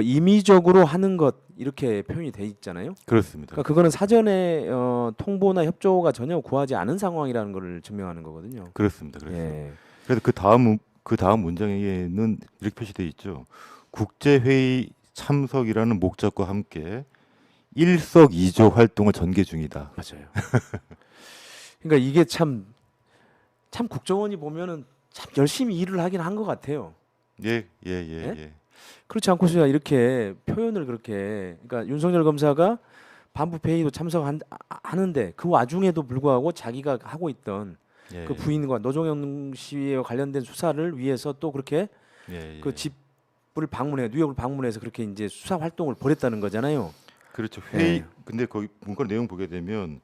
임의적으로 하는 것 이렇게 표현이 돼 있잖아요. 그렇습니다. 그러니까 그거는 사전에 통보나 협조가 전혀 구하지 않은 상황이라는 것을 증명하는 거거든요. 그렇습니다. 예. 그래서 그 다음 문장에는 이렇게 표시되어 있죠. 국제회의 참석이라는 목적과 함께 일석이조 활동을 전개 중이다. 맞아요. 그러니까 이게 참 국정원이 보면은 참 열심히 일을 하긴 한 것 같아요. 예. 그렇지 않고서야 이렇게 표현을 그렇게, 그러니까 윤석열 검사가 반부패 회의도 참석하는데 그 와중에도 불구하고 자기가 하고 있던 예, 그 부인과 노종영 씨와 관련된 수사를 위해서 또 그렇게 예. 그 집을 방문해 뉴욕을 방문해서 그렇게 이제 수사 활동을 벌였다는 거잖아요. 그렇죠. 회의 예. 근데 거기 문건 내용 보게 되면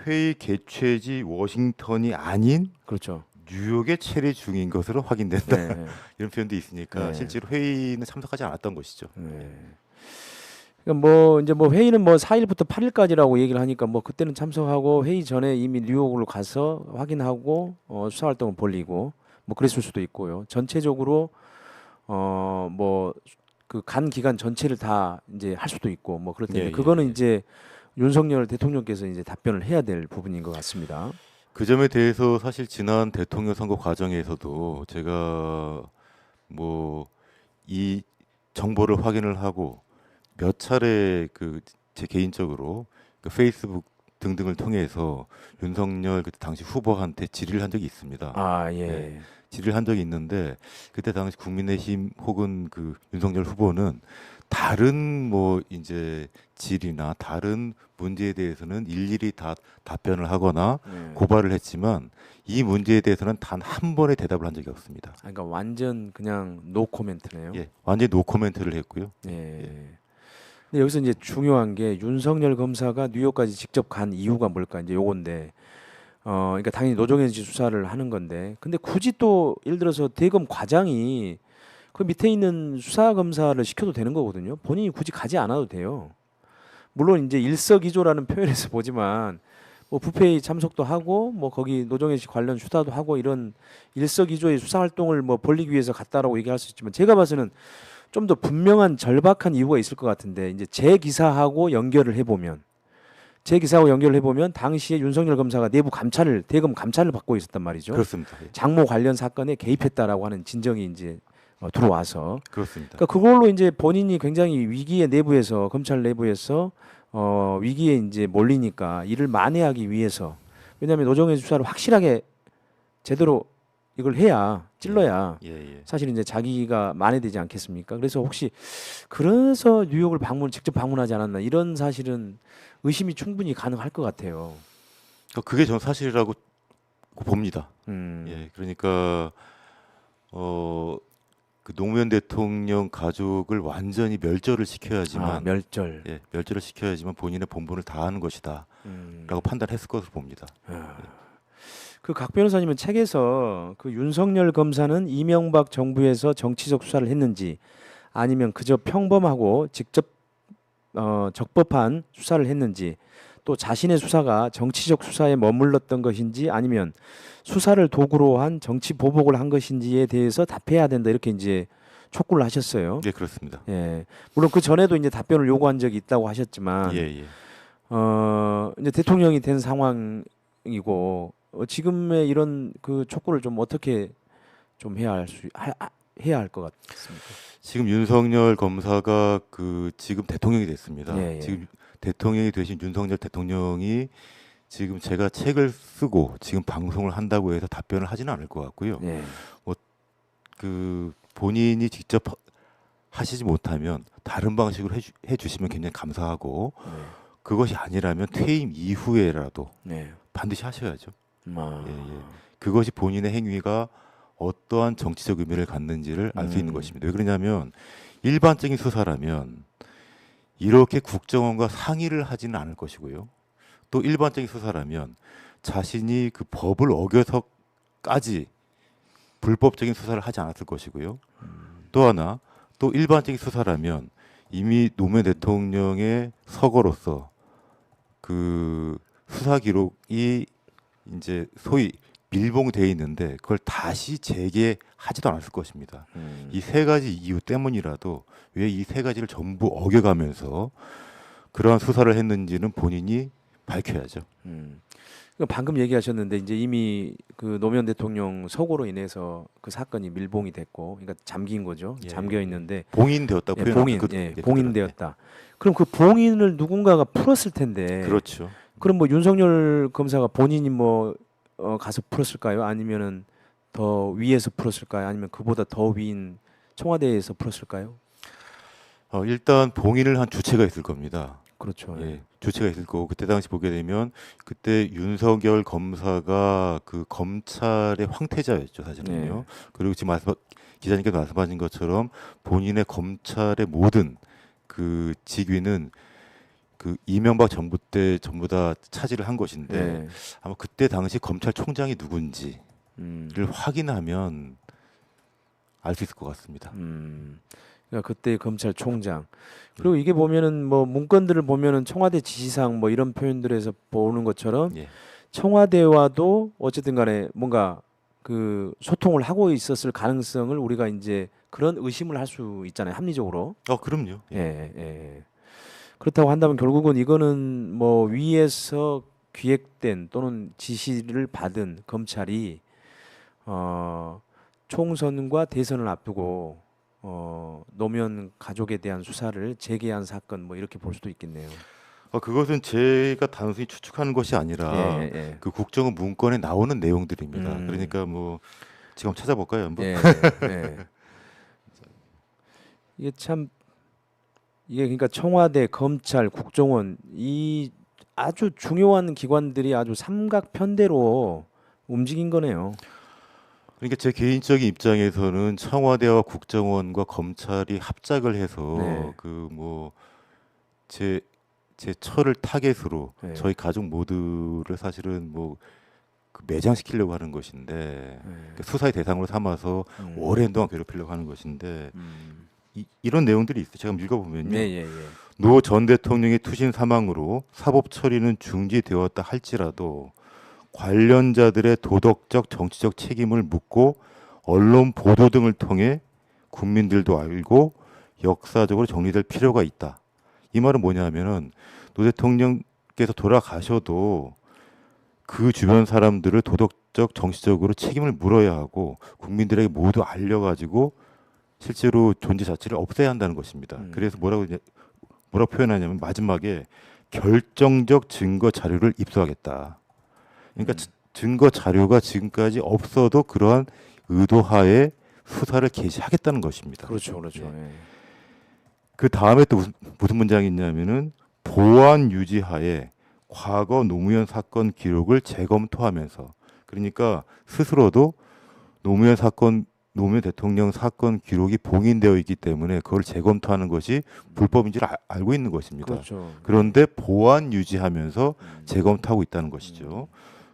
회의 개최지 워싱턴이 아닌 그렇죠. 뉴욕에 체류 중인 것으로 확인된다. 네. 이런 표현도 있으니까 네. 실제로 회의는 참석하지 않았던 것이죠. 네. 그러니까 뭐 이제 뭐 회의는 뭐 4일부터 8일까지라고 얘기를 하니까 뭐 그때는 참석하고 회의 전에 이미 뉴욕으로 가서 확인하고 수사 활동을 벌리고 뭐 그랬을 수도 있고요. 전체적으로 뭐 그 간 기간 전체를 다 이제 할 수도 있고 뭐 그럴 텐데 예, 그거는 예. 이제 윤석열 대통령께서 이제 답변을 해야 될 부분인 것 같습니다. 그 점에 대해서 사실 지난 대통령 선거 과정에서도 제가 뭐 이 정보를 확인을 하고 몇 차례 그 제 개인적으로 그 페이스북 등등을 통해서 윤석열 그때 당시 후보한테 질의를 한 적이 있습니다. 아, 예. 네. 질의를 한 적이 있는데 그때 당시 국민의힘 혹은 그 윤석열 후보는 다른 뭐 이제 질의나 다른 문제에 대해서는 일일이 다 답변을 하거나 네. 고발을 했지만 이 문제에 대해서는 단 한 번의 대답을 한 적이 없습니다. 그러니까 완전 그냥 노 코멘트네요. 예, 완전히 노 코멘트를 했고요. 예. 근데 여기서 이제 중요한 게 윤석열 검사가 뉴욕까지 직접 간 이유가 뭘까 이제 요건데, 그러니까 당연히 노종현 씨 수사를 하는 건데, 근데 굳이 또 예를 들어서 대검 과장이 그 밑에 있는 수사 검사를 시켜도 되는 거거든요. 본인이 굳이 가지 않아도 돼요. 물론 이제 일석이조라는 표현에서 보지만 뭐 부패에 참석도 하고 뭐 거기 노종현 씨 관련 수사도 하고 이런 일석이조의 수사 활동을 뭐 벌리기 위해서 갔다라고 얘기할 수 있지만 제가 봐서는 좀 더 분명한 절박한 이유가 있을 것 같은데, 이제 제 기사하고 연결을 해보면 당시에 윤석열 검사가 내부 감찰을 대검 감찰을 받고 있었단 말이죠. 그렇습니다. 예. 장모 관련 사건에 개입했다라고 하는 진정이 이제 들어와서, 그렇습니다. 그러니까 그걸로 이제 본인이 굉장히 위기의 내부에서 검찰 내부에서 위기에 이제 몰리니까 이를 만회하기 위해서, 왜냐하면 노정현 수사를 확실하게 제대로 이걸 해야 찔러야 예. 사실 이제 자기가 만회되지 않겠습니까? 그래서 혹시 그래서 뉴욕을 직접 방문하지 않았나 이런 사실은 의심이 충분히 가능할 것 같아요. 그게 전 사실이라고 봅니다. 음. 예, 그러니까 그 노무현 대통령 가족을 완전히 멸절을 시켜야지만 멸절. 예, 멸절을 시켜야지만 본인의 본분을 다하는 것이다라고 음. 판단했을 것으로 봅니다. 그 각 변호사님은 책에서 그 윤석열 검사는 이명박 정부에서 정치적 수사를 했는지 아니면 그저 평범하고 직접 적법한 수사를 했는지, 또 자신의 수사가 정치적 수사에 머물렀던 것인지 아니면 수사를 도구로 한 정치 보복을 한 것인지에 대해서 답해야 된다 이렇게 이제 촉구를 하셨어요. 예, 그렇습니다. 예. 물론 그 전에도 이제 답변을 요구한 적이 있다고 하셨지만 예. 이제 대통령이 된 상황이고 지금의 이런 그 촉구를 좀 어떻게 좀 해야 할 것 같습니까? 지금 윤석열 검사가 그 지금 대통령이 됐습니다. 예, 예. 지금 대통령이 되신 윤석열 대통령이 지금 제가 책을 쓰고 지금 방송을 한다고 해서 답변을 하지는 않을 것 같고요. 예. 그 본인이 직접 하시지 못하면 다른 방식으로 해주시면 굉장히 감사하고 그것이 아니라면 퇴임 이후에라도 네. 반드시 하셔야죠. 아. 예, 예. 그것이 본인의 행위가 어떠한 정치적 의미를 갖는지를 알 수 있는 것입니다. 왜 그러냐면 일반적인 수사라면 이렇게 국정원과 상의를 하지는 않을 것이고요. 또 일반적인 수사라면 자신이 그 법을 어겨서까지 불법적인 수사를 하지 않았을 것이고요. 또 하나, 또 일반적인 수사라면 이미 노무현 대통령의 서거로서 그 수사 기록이 이제 소위 밀봉되어 있는데 그걸 다시 재개하지도 않았을 것입니다. 이 세 가지 이유 때문이라도 왜 이 세 가지를 전부 어겨가면서 그러한 수사를 했는지는 본인이 밝혀야죠. 방금 얘기하셨는데 이제 이미 그 노무현 대통령 서고로 인해서 그 사건이 밀봉이 됐고, 그러니까 잠긴 거죠. 예. 잠겨 있는데 봉인되었다 예, 표현. 봉인되었다. 그럼 그 봉인을 누군가가 풀었을 텐데. 그렇죠. 그럼 뭐 윤석열 검사가 본인이 뭐 가서 풀었을까요? 아니면은 더 위에서 풀었을까요? 아니면 그보다 더 위인 청와대에서 풀었을까요? 일단 봉인을 한 주체가 있을 겁니다. 그렇죠. 예, 주체가 있을 거고 그때 당시 보게 되면 그때 윤석열 검사가 그 검찰의 황태자였죠 사실은요. 네. 그리고 지금 기자님께서 말씀하신 것처럼 본인의 검찰의 모든 그 직위는 그 이명박 정부 때 전부 다 차지를 한 것인데 네. 아마 그때 당시 검찰총장이 누군지를 확인하면 알 수 있을 것 같습니다. 그러니까 그때 검찰총장. 그리고 이게 보면은 뭐 문건들을 보면은 청와대 지시사항 뭐 이런 표현들에서 보는 것처럼 예. 청와대와도 어쨌든 간에 뭔가 그 소통을 하고 있었을 가능성을 우리가 이제 그런 의심을 할 수 있잖아요. 합리적으로. 그럼요. 예, 예. 그렇다고 한다면 결국은 이거는 뭐 위에서 기획된 또는 지시를 받은 검찰이 총선과 대선을 앞두고 노무현 가족에 대한 수사를 재개한 사건 뭐 이렇게 볼 수도 있겠네요. 그것은 제가 단순히 추측하는 것이 아니라 예. 그 국정원 문건에 나오는 내용들입니다. 음. 그러니까 뭐 지금 한번 찾아볼까요, 한번? 예. 이게 참 이게 그러니까 청와대, 검찰, 국정원 이 아주 중요한 기관들이 아주 삼각편대로 움직인 거네요. 그러니까 제 개인적인 입장에서는 청와대와 국정원과 검찰이 합작을 해서 네. 그 뭐 제 처를 타겟으로 네. 저희 가족 모두를 사실은 뭐 그 매장시키려고 하는 것인데 그 수사의 대상으로 삼아서 오랜 동안 괴롭히려고 하는 것인데 이런 내용들이 있어요. 제가 한번 읽어보면요. 예. 노 전 대통령의 투신 사망으로 사법 처리는 중지되었다 할지라도 관련자들의 도덕적 정치적 책임을 묻고 언론 보도 등을 통해 국민들도 알고 역사적으로 정리될 필요가 있다. 이 말은 뭐냐면은 노 대통령께서 돌아가셔도 그 주변 사람들을 도덕적 정치적으로 책임을 물어야 하고 국민들에게 모두 알려가지고 실제로 존재 자체를 없애야 한다는 것입니다. 그래서 뭐라고 표현하냐면 마지막에 결정적 증거 자료를 입수하겠다. 그러니까 증거 자료가 지금까지 없어도 그러한 의도하에 수사를 개시하겠다는 것입니다. 그렇죠. 예. 그 다음에 또 무슨 문장이 있냐면은 보안 유지하에 과거 노무현 사건 기록을 재검토하면서 그러니까 스스로도 노무현 대통령 사건 기록이 봉인되어 있기 때문에 그걸 재검토하는 것이 불법인지를 알고 있는 것입니다. 그렇죠. 그런데 보안 유지하면서 재검토하고 있다는 것이죠.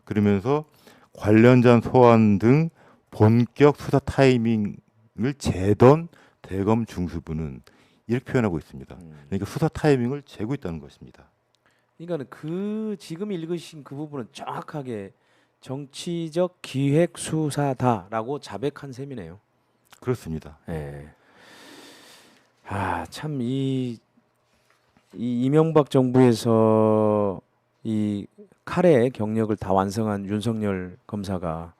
그러면서 관련자 소환 등 본격 수사 타이밍을 재던 대검 중수부는 이렇게 표현하고 있습니다. 그러니까 수사 타이밍을 재고 있다는 것입니다. 그러니까는 그 지금 읽으신 그 부분은 정확하게 정치적 기획 수사다라고 자백한 셈이네요. 그렇습니다. 예. 참 이 이 이명박 정부에서 이 칼의 경력을 다 완성한 윤석열 검사가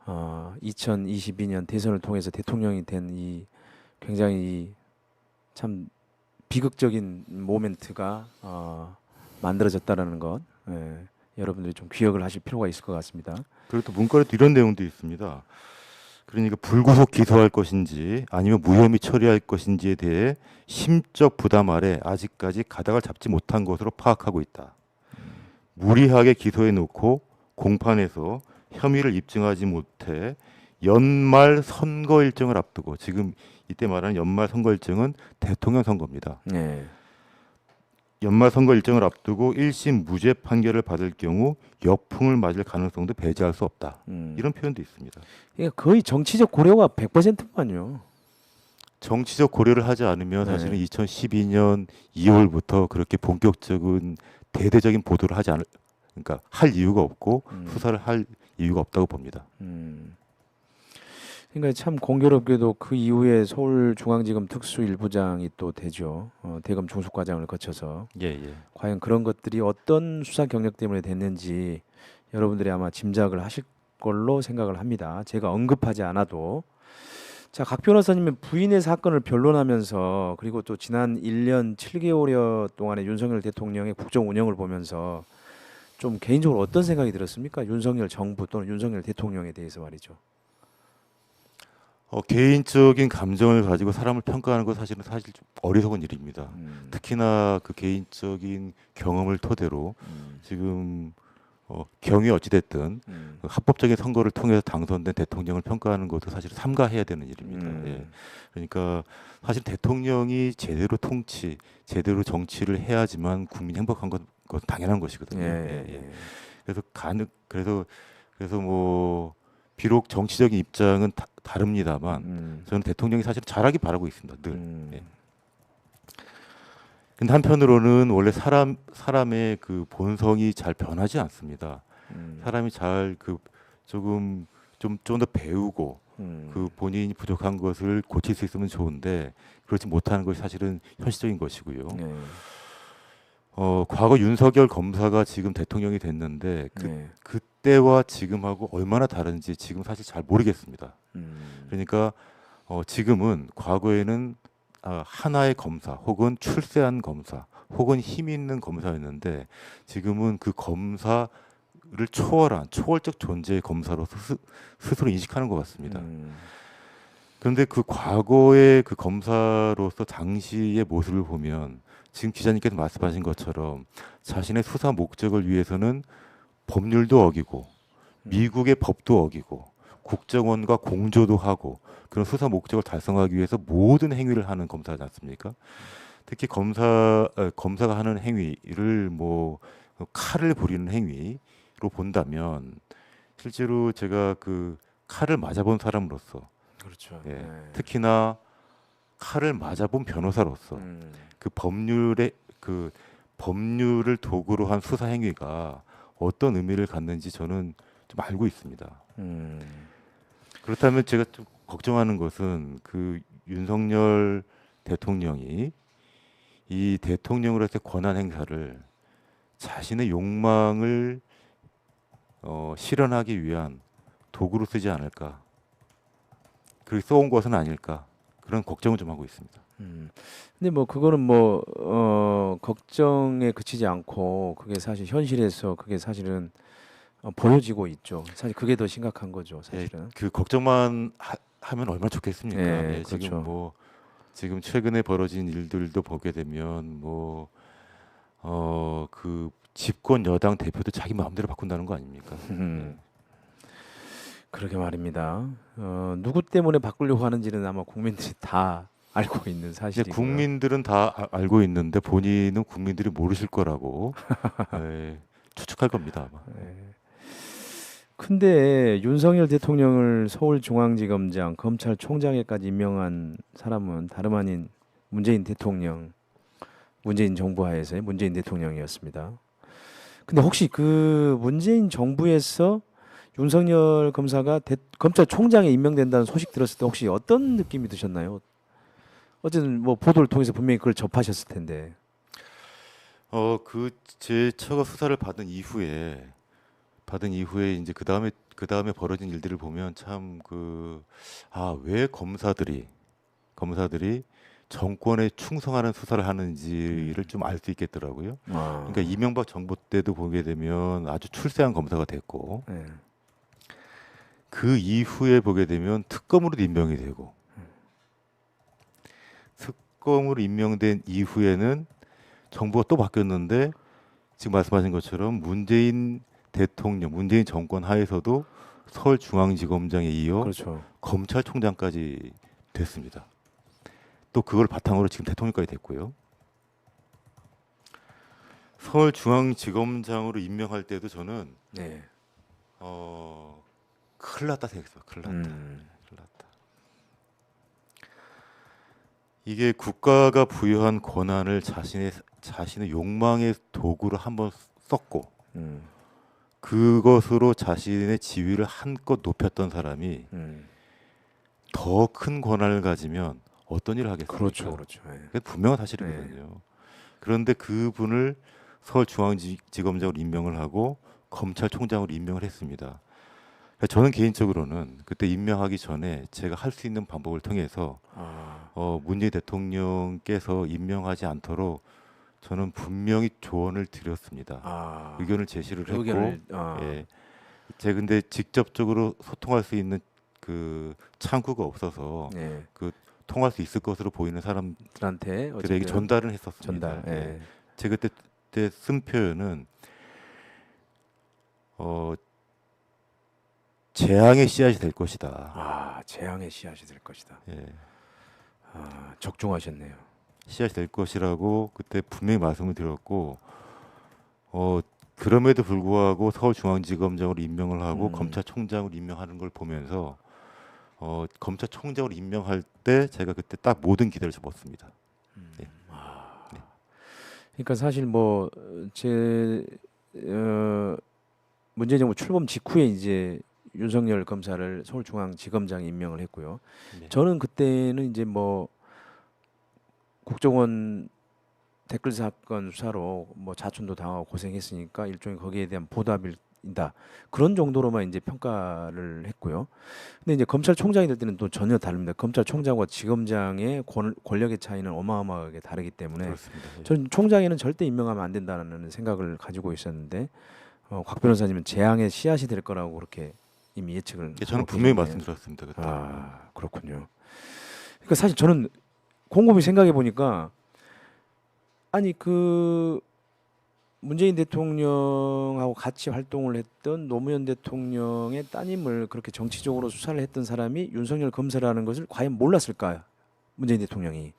2022년 대선을 통해서 대통령이 된 이 굉장히 참 비극적인 모멘트가 만들어졌다라는 것, 여러분들이 좀 기억을 하실 필요가 있을 것 같습니다. 그리고 또 문건에도 이런 내용도 있습니다. 그러니까 불구속 기소할 것인지 아니면 무혐의 처리할 것인지에 대해 심적 부담 아래 아직까지 가닥을 잡지 못한 것으로 파악하고 있다. 무리하게 기소해 놓고 공판에서 혐의를 입증하지 못해 연말 선거 일정을 앞두고, 지금 이때 말하는 연말 선거 일정은 대통령 선거입니다. 네. 연말 선거 일정을 앞두고 1심 무죄 판결을 받을 경우 역풍을 맞을 가능성도 배제할 수 없다. 이런 표현도 있습니다. 그러니까 거의 정치적 고려가 100%만요. 정치적 고려를 하지 않으면 네. 사실은 2012년 2월부터 그렇게 본격적인 대대적인 보도를 하지 않을, 그러니까 할 이유가 없고 수사를 할 이유가 없다고 봅니다. 그러니까 참 공교롭게도 그 이후에 서울중앙지검 특수일부장이 또 되죠. 대검 중수과장을 거쳐서 예. 과연 그런 것들이 어떤 수사 경력 때문에 됐는지 여러분들이 아마 짐작을 하실 걸로 생각을 합니다. 제가 언급하지 않아도. 자, 각 변호사님은 부인의 사건을 변론하면서 그리고 또 지난 1년 7개월여 동안의 윤석열 대통령의 국정 운영을 보면서 좀 개인적으로 어떤 생각이 들었습니까? 윤석열 정부 또는 윤석열 대통령에 대해서 말이죠. 개인적인 감정을 가지고 사람을 평가하는 건 사실 좀 어리석은 일입니다. 특히나 그 개인적인 경험을 토대로 지금 경위 어찌됐든 그 합법적인 선거를 통해서 당선된 대통령을 평가하는 것도 사실 삼가해야 되는 일입니다. 예. 그러니까 사실 대통령이 제대로 통치, 제대로 정치를 해야지만 국민이 행복한 건 당연한 것이거든요. 예. 그래서 뭐 비록 정치적인 입장은 다릅니다만 저는 대통령이 사실 잘하기 바라고 있습니다. 늘. 예. 근데 한편으로는 원래 사람의 그 본성이 잘 변하지 않습니다. 사람이 잘 조금 좀 더 배우고 그 본인이 부족한 것을 고칠 수 있으면 좋은데 그렇지 못하는 것이 사실은 현실적인 것이고요. 네. 과거 윤석열 검사가 지금 대통령이 됐는데 그때와 지금하고 얼마나 다른지 지금 사실 잘 모르겠습니다. 그러니까 지금은 과거에는 하나의 검사 혹은 출세한 검사 혹은 힘 있는 검사였는데 지금은 그 검사를 초월한 초월적 존재의 검사로서 스스로 인식하는 것 같습니다. 그런데 그 과거의 그 검사로서 당시의 모습을 보면 지금 기자님께서 말씀하신 것처럼 자신의 수사 목적을 위해서는 법률도 어기고 미국의 법도 어기고 국정원과 공조도 하고 그런 수사 목적을 달성하기 위해서 모든 행위를 하는 검사지 않습니까? 특히 검사가 하는 행위를 뭐 칼을 부리는 행위로 본다면 실제로 제가 그 칼을 맞아본 사람으로서 그렇죠. 예, 특히나 칼을 맞아본 변호사로서 그 법률을 도구로 한 수사 행위가 어떤 의미를 갖는지 저는 좀 알고 있습니다. 그렇다면 제가 좀 걱정하는 것은 그 윤석열 대통령이 이 대통령으로서의 권한 행사를 자신의 욕망을 실현하기 위한 도구로 쓰지 않을까, 그렇게 써온 것은 아닐까, 그런 걱정을 좀 하고 있습니다. 근데 뭐 그거는 뭐 걱정에 그치지 않고 그게 사실 현실에서 그게 사실은 보여지고 있죠. 사실 그게 더 심각한 거죠, 사실은. 그 걱정만 하면 얼마나 좋겠습니까? 네, 지금 그렇죠. 뭐 지금 최근에 벌어진 일들도 보게 되면 뭐 그 집권 여당 대표도 자기 마음대로 바꾼다는 거 아닙니까? 그러게 말입니다. 누구 때문에 바꾸려고 하는지는 아마 국민들이 다 알고 있는 이제 사실이고요. 국민들은 다 알고 있는데 본인은 국민들이 모르실 거라고 추측할 겁니다. 아마. 근데 윤석열 대통령을 서울중앙지검장, 검찰총장에까지 임명한 사람은 다름 아닌 문재인 대통령, 문재인 정부 하에서의 문재인 대통령이었습니다. 근데 혹시 그 문재인 정부에서 윤석열 검사가 검찰총장에 임명된다는 소식 들었을 때 혹시 어떤 느낌이 드셨나요? 어쨌든 뭐 보도를 통해서 분명히 그걸 접하셨을 텐데. 그 제 처가 수사를 받은 이후에 이제 그 다음에 벌어진 일들을 보면 참 왜 검사들이 정권에 충성하는 수사를 하는지를 좀 알 수 있겠더라고요. 아, 그러니까 이명박 정부 때도 보게 되면 아주 출세한 검사가 됐고 네. 그 이후에 보게 되면 특검으로 임명이 되고 특검으로 임명된 이후에는 정부가 또 바뀌었는데 지금 말씀하신 것처럼 문재인 대통령, 문재인 정권 하에서도 서울중앙지검장에 이어 그렇죠. 검찰총장까지 됐습니다. 또 그걸 바탕으로 지금 대통령까지 됐고요. 서울중앙지검장으로 임명할 때도 저는 네. 큰일 났다 생각했어요. 큰일 났다. 음, 큰일 났다. 이게 국가가 부여한 권한을 자신의 욕망의 도구로 한번 썼고 음, 그것으로 자신의 지위를 한껏 높였던 사람이 음. 더 큰 권한을 가지면 어떤 일을 하겠습니까? 그렇죠, 그렇죠. 예. 그게 분명한 사실이거든요. 그런데 그분을 서울중앙지검장으로 임명을 하고 검찰총장으로 임명을 했습니다. 그러니까 저는 개인적으로는 그때 임명하기 전에 제가 할 수 있는 방법을 통해서 아, 문재인 대통령께서 임명하지 않도록 저는 분명히 조언을 드렸습니다. 아, 의견을 제시를 했고, 의견을 예, 제가 근데 직접적으로 소통할 수 있는 그 창구가 없어서 네. 통할 수 있을 것으로 보이는 사람들에게 들한테 어쨌든 전달을 했었습니다. 전달. 예. 예. 제가 그때 쓴 표현은 재앙의 씨앗이 될 것이다. 아, 재앙의 씨앗이 될 것이다. 예. 아, 적중하셨네요. 씨앗이 될 것이라고 그때 분명히 말씀을 드렸고, 그럼에도 불구하고 서울중앙지검장으로 임명을 하고 검찰총장으로 임명하는 걸 보면서 검찰총장으로 임명할 때 제가 그때 딱 모든 기대를 접었습니다. 예. 그러니까 사실 뭐제 문재인 정부 출범 직후에 이제 윤석열 검사를 서울중앙지검장에 임명을 했고요. 네. 저는 그때는 이제 뭐 국정원 댓글 사건 수사로 뭐 자춘도 당하고 고생했으니까 일종의 거기에 대한 보답이다. 그런 정도로만 이제 평가를 했고요. 근데 이제 검찰총장이 될 때는 또 전혀 다릅니다. 검찰총장과 지검장의 권력의 차이는 어마어마하게 다르기 때문에 그렇습니다. 예. 저는 총장에는 절대 임명하면 안 된다는 생각을 가지고 있었는데 곽 변호사님은 재앙의 씨앗이 될 거라고 그렇게 이미 예측을 예, 저는 하고 분명히 계셨네요. 말씀드렸습니다. 그때. 아, 그렇군요. 그러니까 사실 저는 곰곰이 생각해 보니까 아니 문재인 대통령하고 같이 활동을 했던 노무현 대통령의 따님을 그렇게 정치적으로 수사를 했던 사람이 윤석열 검사라는 것을 과연 몰랐을까? 문재인 대통령이.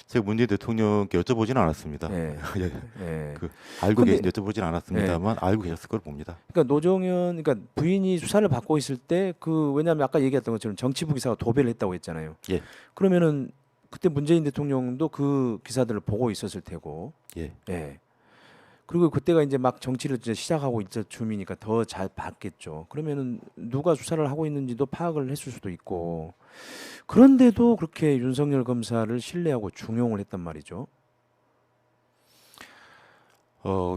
제가 문재인 대통령께 여쭤보진 않았습니다. 예. 예. 예. 알고 근데- 여쭤보진 않았습니다만 알고 계셨을 걸 봅니다. 그러니까 그러니까 부인이 수사를 받고 있을 때 왜냐하면 아까 얘기했던 것처럼 정치부 기사가 도배를 했다고 했잖아요. 예. 그러면은 그때 문재인 대통령도 그 기사들을 보고 있었을 테고. 예. 예. 그리고 그때가 이제 막 정치를 이제 시작하고 있을 즈음이니까 더 잘 봤겠죠. 그러면은 누가 수사를 하고 있는지도 파악을 했을 수도 있고. 그런데도 그렇게 윤석열 검사를 신뢰하고 중용을 했단 말이죠.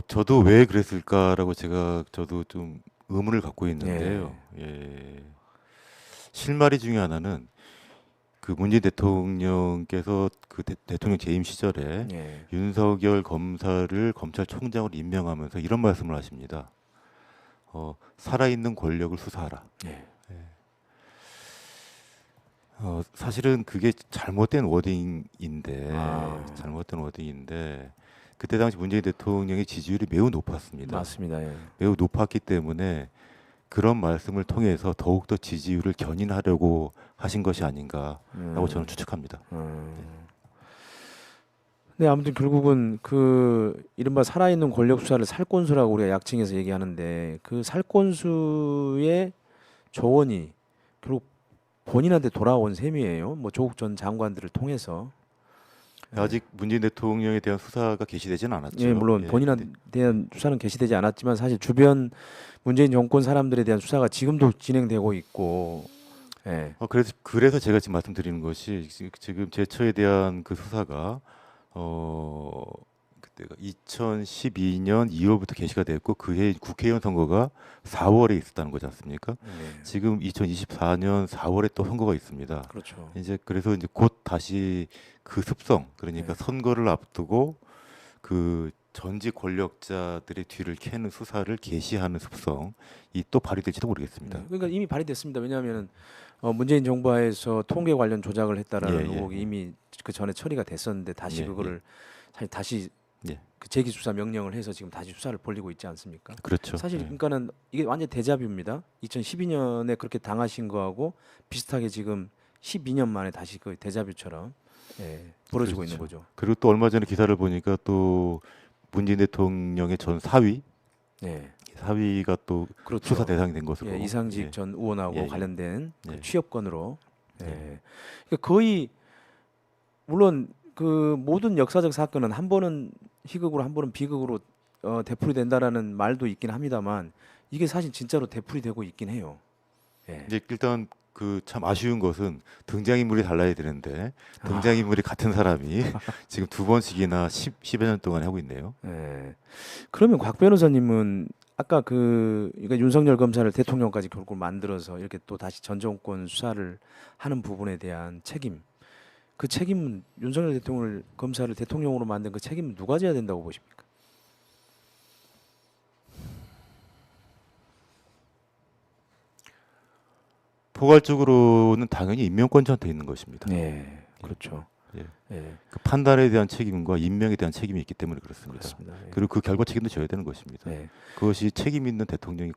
저도 왜 그랬을까라고 저도 좀 의문을 갖고 있는데요. 예. 실마리 중에 하나는 그 문재인 대통령께서 그 대통령 재임 시절에 예. 윤석열 검사를 검찰총장으로 임명하면서 이런 말씀을 하십니다. 살아있는 권력을 수사하라. 예. 사실은 그게 잘못된 워딩인데 아. 그때 당시 문재인 대통령의 지지율이 매우 높았습니다. 맞습니다. 예. 매우 높았기 때문에 그런 말씀을 통해서 더욱더 지지율을 견인하려고 하신 것이 아닌가라고 저는 추측합니다. 네, 아무튼 결국은 이른바 살아있는 권력 수사를 살권수라고 우리가 약칭해서 얘기하는데 그 살권수의 조언이 결국 본인한테 돌아온 셈이에요. 뭐 조국 전 장관들을 통해서. 아직 문재인 대통령에 대한 수사가 개시되지는 않았죠. 예, 물론 본인한테 대한 수사는 개시되지 않았지만 사실 주변 문재인 정권 사람들에 대한 수사가 지금도 진행되고 있고. 예. 그래서 제가 지금 말씀드리는 것이 지금 제처에 대한 그 수사가 그때가 2012년 2월부터 개시가 됐고 그해 국회의원 선거가 4월에 있었다는 거지 않습니까? 네. 지금 2024년 4월에 또 선거가 있습니다. 그렇죠. 이제 그래서 이제 곧 다시 그 습성 그러니까 네. 선거를 앞두고 그 전직 권력자들의 뒤를 캐는 수사를 개시하는 습성이 또 발휘될지도 모르겠습니다. 네. 그러니까 이미 발휘됐습니다. 왜냐하면 문재인 정부에서 통계 관련 조작을 했다라는 예, 예, 의혹이 예. 이미 그 전에 처리가 됐었는데 다시 예, 그거를 사실 다시 예. 그 재기 수사 명령을 해서 지금 다시 수사를 벌리고 있지 않습니까? 그렇죠. 사실 예. 그러니까는 이게 완전 데자뷰입니다. 2012년에 그렇게 당하신 거하고 비슷하게 지금 12년 만에 다시 그 데자뷰처럼 벌어지고 그렇죠. 있는 거죠. 그리고 또 얼마 전에 기사를 보니까 또 문재인 대통령의 전 네, 사위가 또 그렇죠. 수사 대상이 된 것으로. 이상직 예. 전 의원하고 예, 예. 관련된 그 예. 취업건으로. 예. 그러니까 거의 물론 그 모든 역사적 사건은 한 번은 희극으로 한 번은 비극으로 되풀이 된다라는 말도 있긴 합니다만 이게 사실 진짜로 되풀이 되고 있긴 해요. 예. 이제 일단 그 참 아쉬운 것은 등장인물이 달라야 되는데 등장인물이 같은 사람이 지금 두 번씩이나 10여 년 동안 하고 있네요. 예. 그러면 곽 변호사님은 아까 그러니까 윤석열 검사를 대통령까지 결국 만들어서 이렇게 또 다시 전 정권 수사를 하는 부분에 대한 책임, 그 책임은 윤석열 대통령을 검사를 대통령으로 만든 그 책임은 누가 져야 된다고 보십니까? 포괄적으로는 당연히 임명권자한테 있는 것입니다. 네, 그렇죠. 예. 예, 그 판단에 대한 책임과 임명에 대한 책임이 있기 때문에 그렇습니다. 그렇습니다. 예. 그리고 그 결과 책임도 져야 되는 것입니다. 네, 그것이 책임 있는 대통령의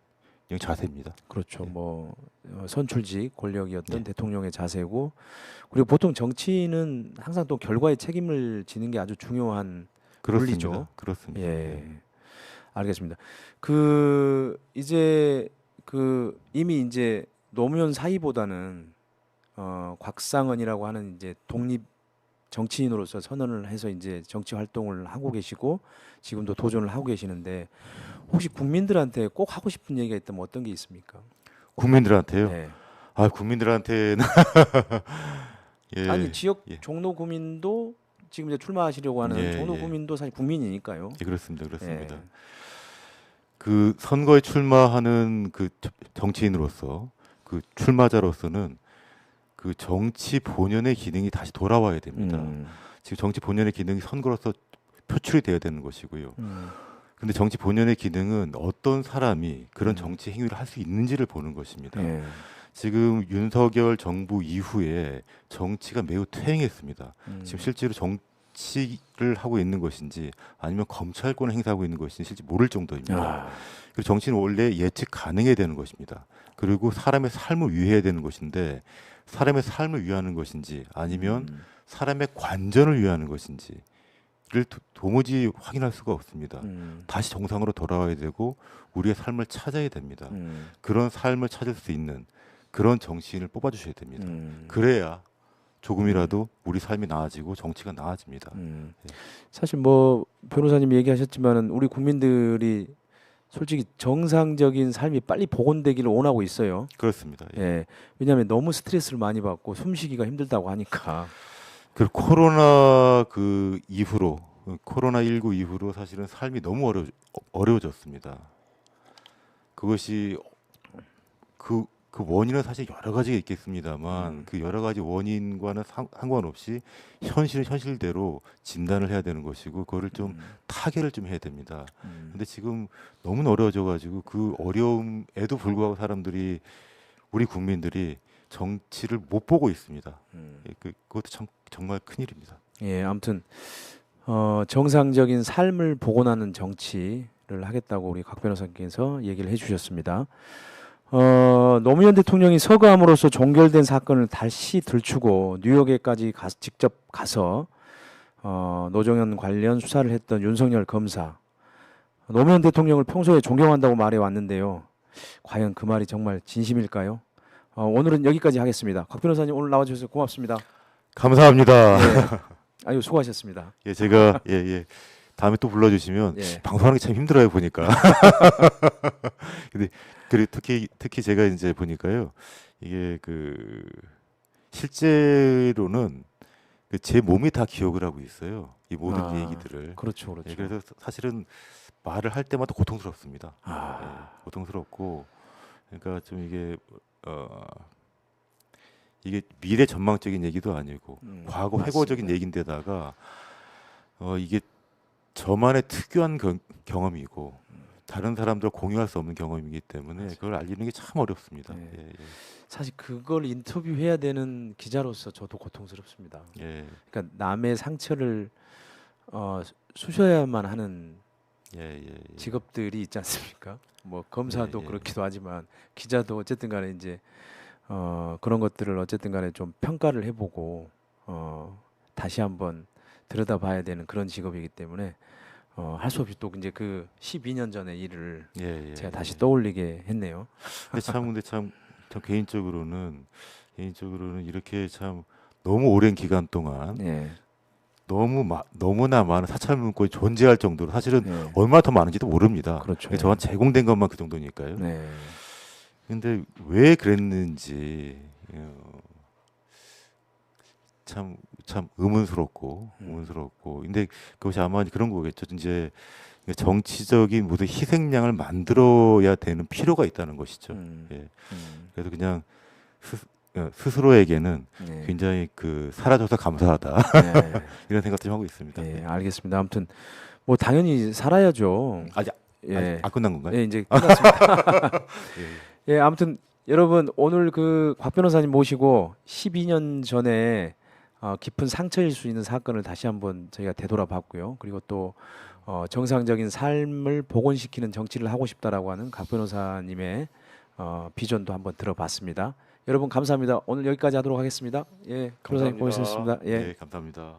자세입니다. 그렇죠. 예. 뭐 선출직 권력이었던 예. 대통령의 자세고, 그리고 보통 정치인은 항상 또 결과에 책임을 지는 게 아주 중요한 그렇습니다. 논리죠. 그렇습니다. 예, 알겠습니다. 그 이제 그 이미 이제 노무현 사이보다는 곽상은이라고 하는 이제 독립 정치인으로서 선언을 해서 이제 정치 활동을 하고 계시고 지금도 도전을 하고 계시는데 혹시 국민들한테 꼭 하고 싶은 얘기가 있다면 어떤 게 있습니까? 국민들한테요. 네. 아, 국민들한테는 예. 아니 지역 예. 종로 구민도 지금 이제 출마하시려고 하는 예, 종로 예. 구민도 사실 국민이니까요. 예, 그렇습니다. 그렇습니다. 예. 그 선거에 출마하는 그 정치인으로서 그 출마자로서는 그 정치 본연의 기능이 다시 돌아와야 됩니다. 지금 정치 본연의 기능이 선거로서 표출이 되어야 되는 것이고요. 근데 정치 본연의 기능은 어떤 사람이 그런 정치 행위를 할 수 있는지를 보는 것입니다. 예. 지금 윤석열 정부 이후에 정치가 매우 퇴행했습니다. 지금 실제로 정치를 하고 있는 것인지 아니면 검찰권을 행사하고 있는 것인지 실제 모를 정도입니다. 아, 그리고 정치는 원래 예측 가능해야 되는 것입니다. 그리고 사람의 삶을 위해야 되는 것인데 사람의 삶을 위하는 것인지 아니면 사람의 관전을 위하는 것인지를 도무지 확인할 수가 없습니다. 다시 정상으로 돌아와야 되고 우리의 삶을 찾아야 됩니다. 그런 삶을 찾을 수 있는 그런 정치인을 뽑아주셔야 됩니다. 그래야 조금이라도 우리 삶이 나아지고 정치가 나아집니다. 사실 뭐 변호사님이 얘기하셨지만은 우리 국민들이 솔직히 정상적인 삶이 빨리 복원되기를 원하고 있어요. 그렇습니다. 예. 예. 왜냐하면 너무 스트레스를 많이 받고 숨쉬기가 힘들다고 하니까. 그 코로나 그 이후로 코로나19 이후로 사실은 삶이 너무 어려워졌습니다. 그것이 그 원인은 사실 여러 가지가 있겠습니다만 그 여러 가지 원인과는 상관없이 현실은 현실대로 진단을 해야 되는 것이고 그거를 좀 타개를 좀 해야 됩니다. 근데 지금 너무 어려워져 가지고 그 어려움에도 불구하고 사람들이 우리 국민들이 정치를 못 보고 있습니다. 예, 그것도 참 정말 큰일입니다. 예, 아무튼 정상적인 삶을 복원하는 정치를 하겠다고 우리 곽 변호사님께서 얘기를 해주셨습니다. 노무현 대통령이 서거함으로써 종결된 사건을 다시 들추고 뉴욕에까지 직접 가서 노정현 관련 수사를 했던 윤석열 검사, 노무현 대통령을 평소에 존경한다고 말해 왔는데요. 과연 그 말이 정말 진심일까요? 오늘은 여기까지 하겠습니다. 곽 변호사님 오늘 나와주셔서 고맙습니다. 감사합니다. 네. 아유 수고하셨습니다. 예, 제가 다음에 또 불러주시면 예. 방송하는 게 참 힘들어요 보니까. 근데 그리고 특히 제가 이제 보니까요 이게 그 실제로는 제 몸이 다 기억을 하고 있어요. 이 모든 아, 얘기들을. 그렇죠, 그렇죠. 예, 그래서 사실은 말을 할 때마다 고통스럽습니다. 아, 예, 고통스럽고 그러니까 좀 이게 미래 전망적인 얘기도 아니고 과거 회고적인 맞습니다. 얘기인데다가 이게 저만의 특유한 경험이고 다른 사람들 공유할 수 없는 경험이기 때문에 맞아요. 그걸 알리는 게 참 어렵습니다. 네. 예, 사실 그걸 인터뷰해야 되는 기자로서 저도 고통스럽습니다. 예, 그러니까 남의 상처를 쑤셔야만 하는 예, 예, 예, 직업들이 있지 않습니까? 뭐 예, 검사도 예, 그렇기도 하지만 기자도 어쨌든 간에 이제 그런 것들을 어쨌든 간에 좀 평가를 해보고 다시 한번 들여다봐야 되는 그런 직업이기 때문에 할 수 없이 또 이제 그 12년 전의 일을 예, 예, 제가 다시 예. 떠올리게 했네요. 근데 참 개인적으로는 이렇게 참 너무 오랜 기간 동안 네, 너무나 많은 사찰 문건이 존재할 정도로 사실은 네, 얼마나 더 많은지도 모릅니다. 그렇죠. 그게 저한테 제공된 것만 그 정도니까요. 네, 근데 왜 그랬는지 참 의문스럽고 근데 그것이 아마 그런 거겠죠. 이제 정치적인 모든 희생양을 만들어야 되는 필요가 있다는 것이죠. 음, 예. 음, 그래서 그냥 스스로에게는 네, 굉장히 사라져서 감사하다 네, 이런 생각 좀 하고 있습니다. 네, 알겠습니다. 아무튼 뭐 당연히 살아야죠. 아직 예, 안 끝난 건가요? 예, 이제 끝났습니다. 예. 예, 아무튼 여러분 오늘 그 곽 변호사님 모시고 12년 전에 깊은 상처일 수 있는 사건을 다시 한번 저희가 되돌아봤고요. 그리고 또 정상적인 삶을 복원시키는 정치를 하고 싶다라고 하는 곽 변호사님의 비전도 한번 들어봤습니다. 여러분 감사합니다. 오늘 여기까지 하도록 하겠습니다. 예, 변호사님 감사합니다. 고맙습니다. 예. 감사합니다.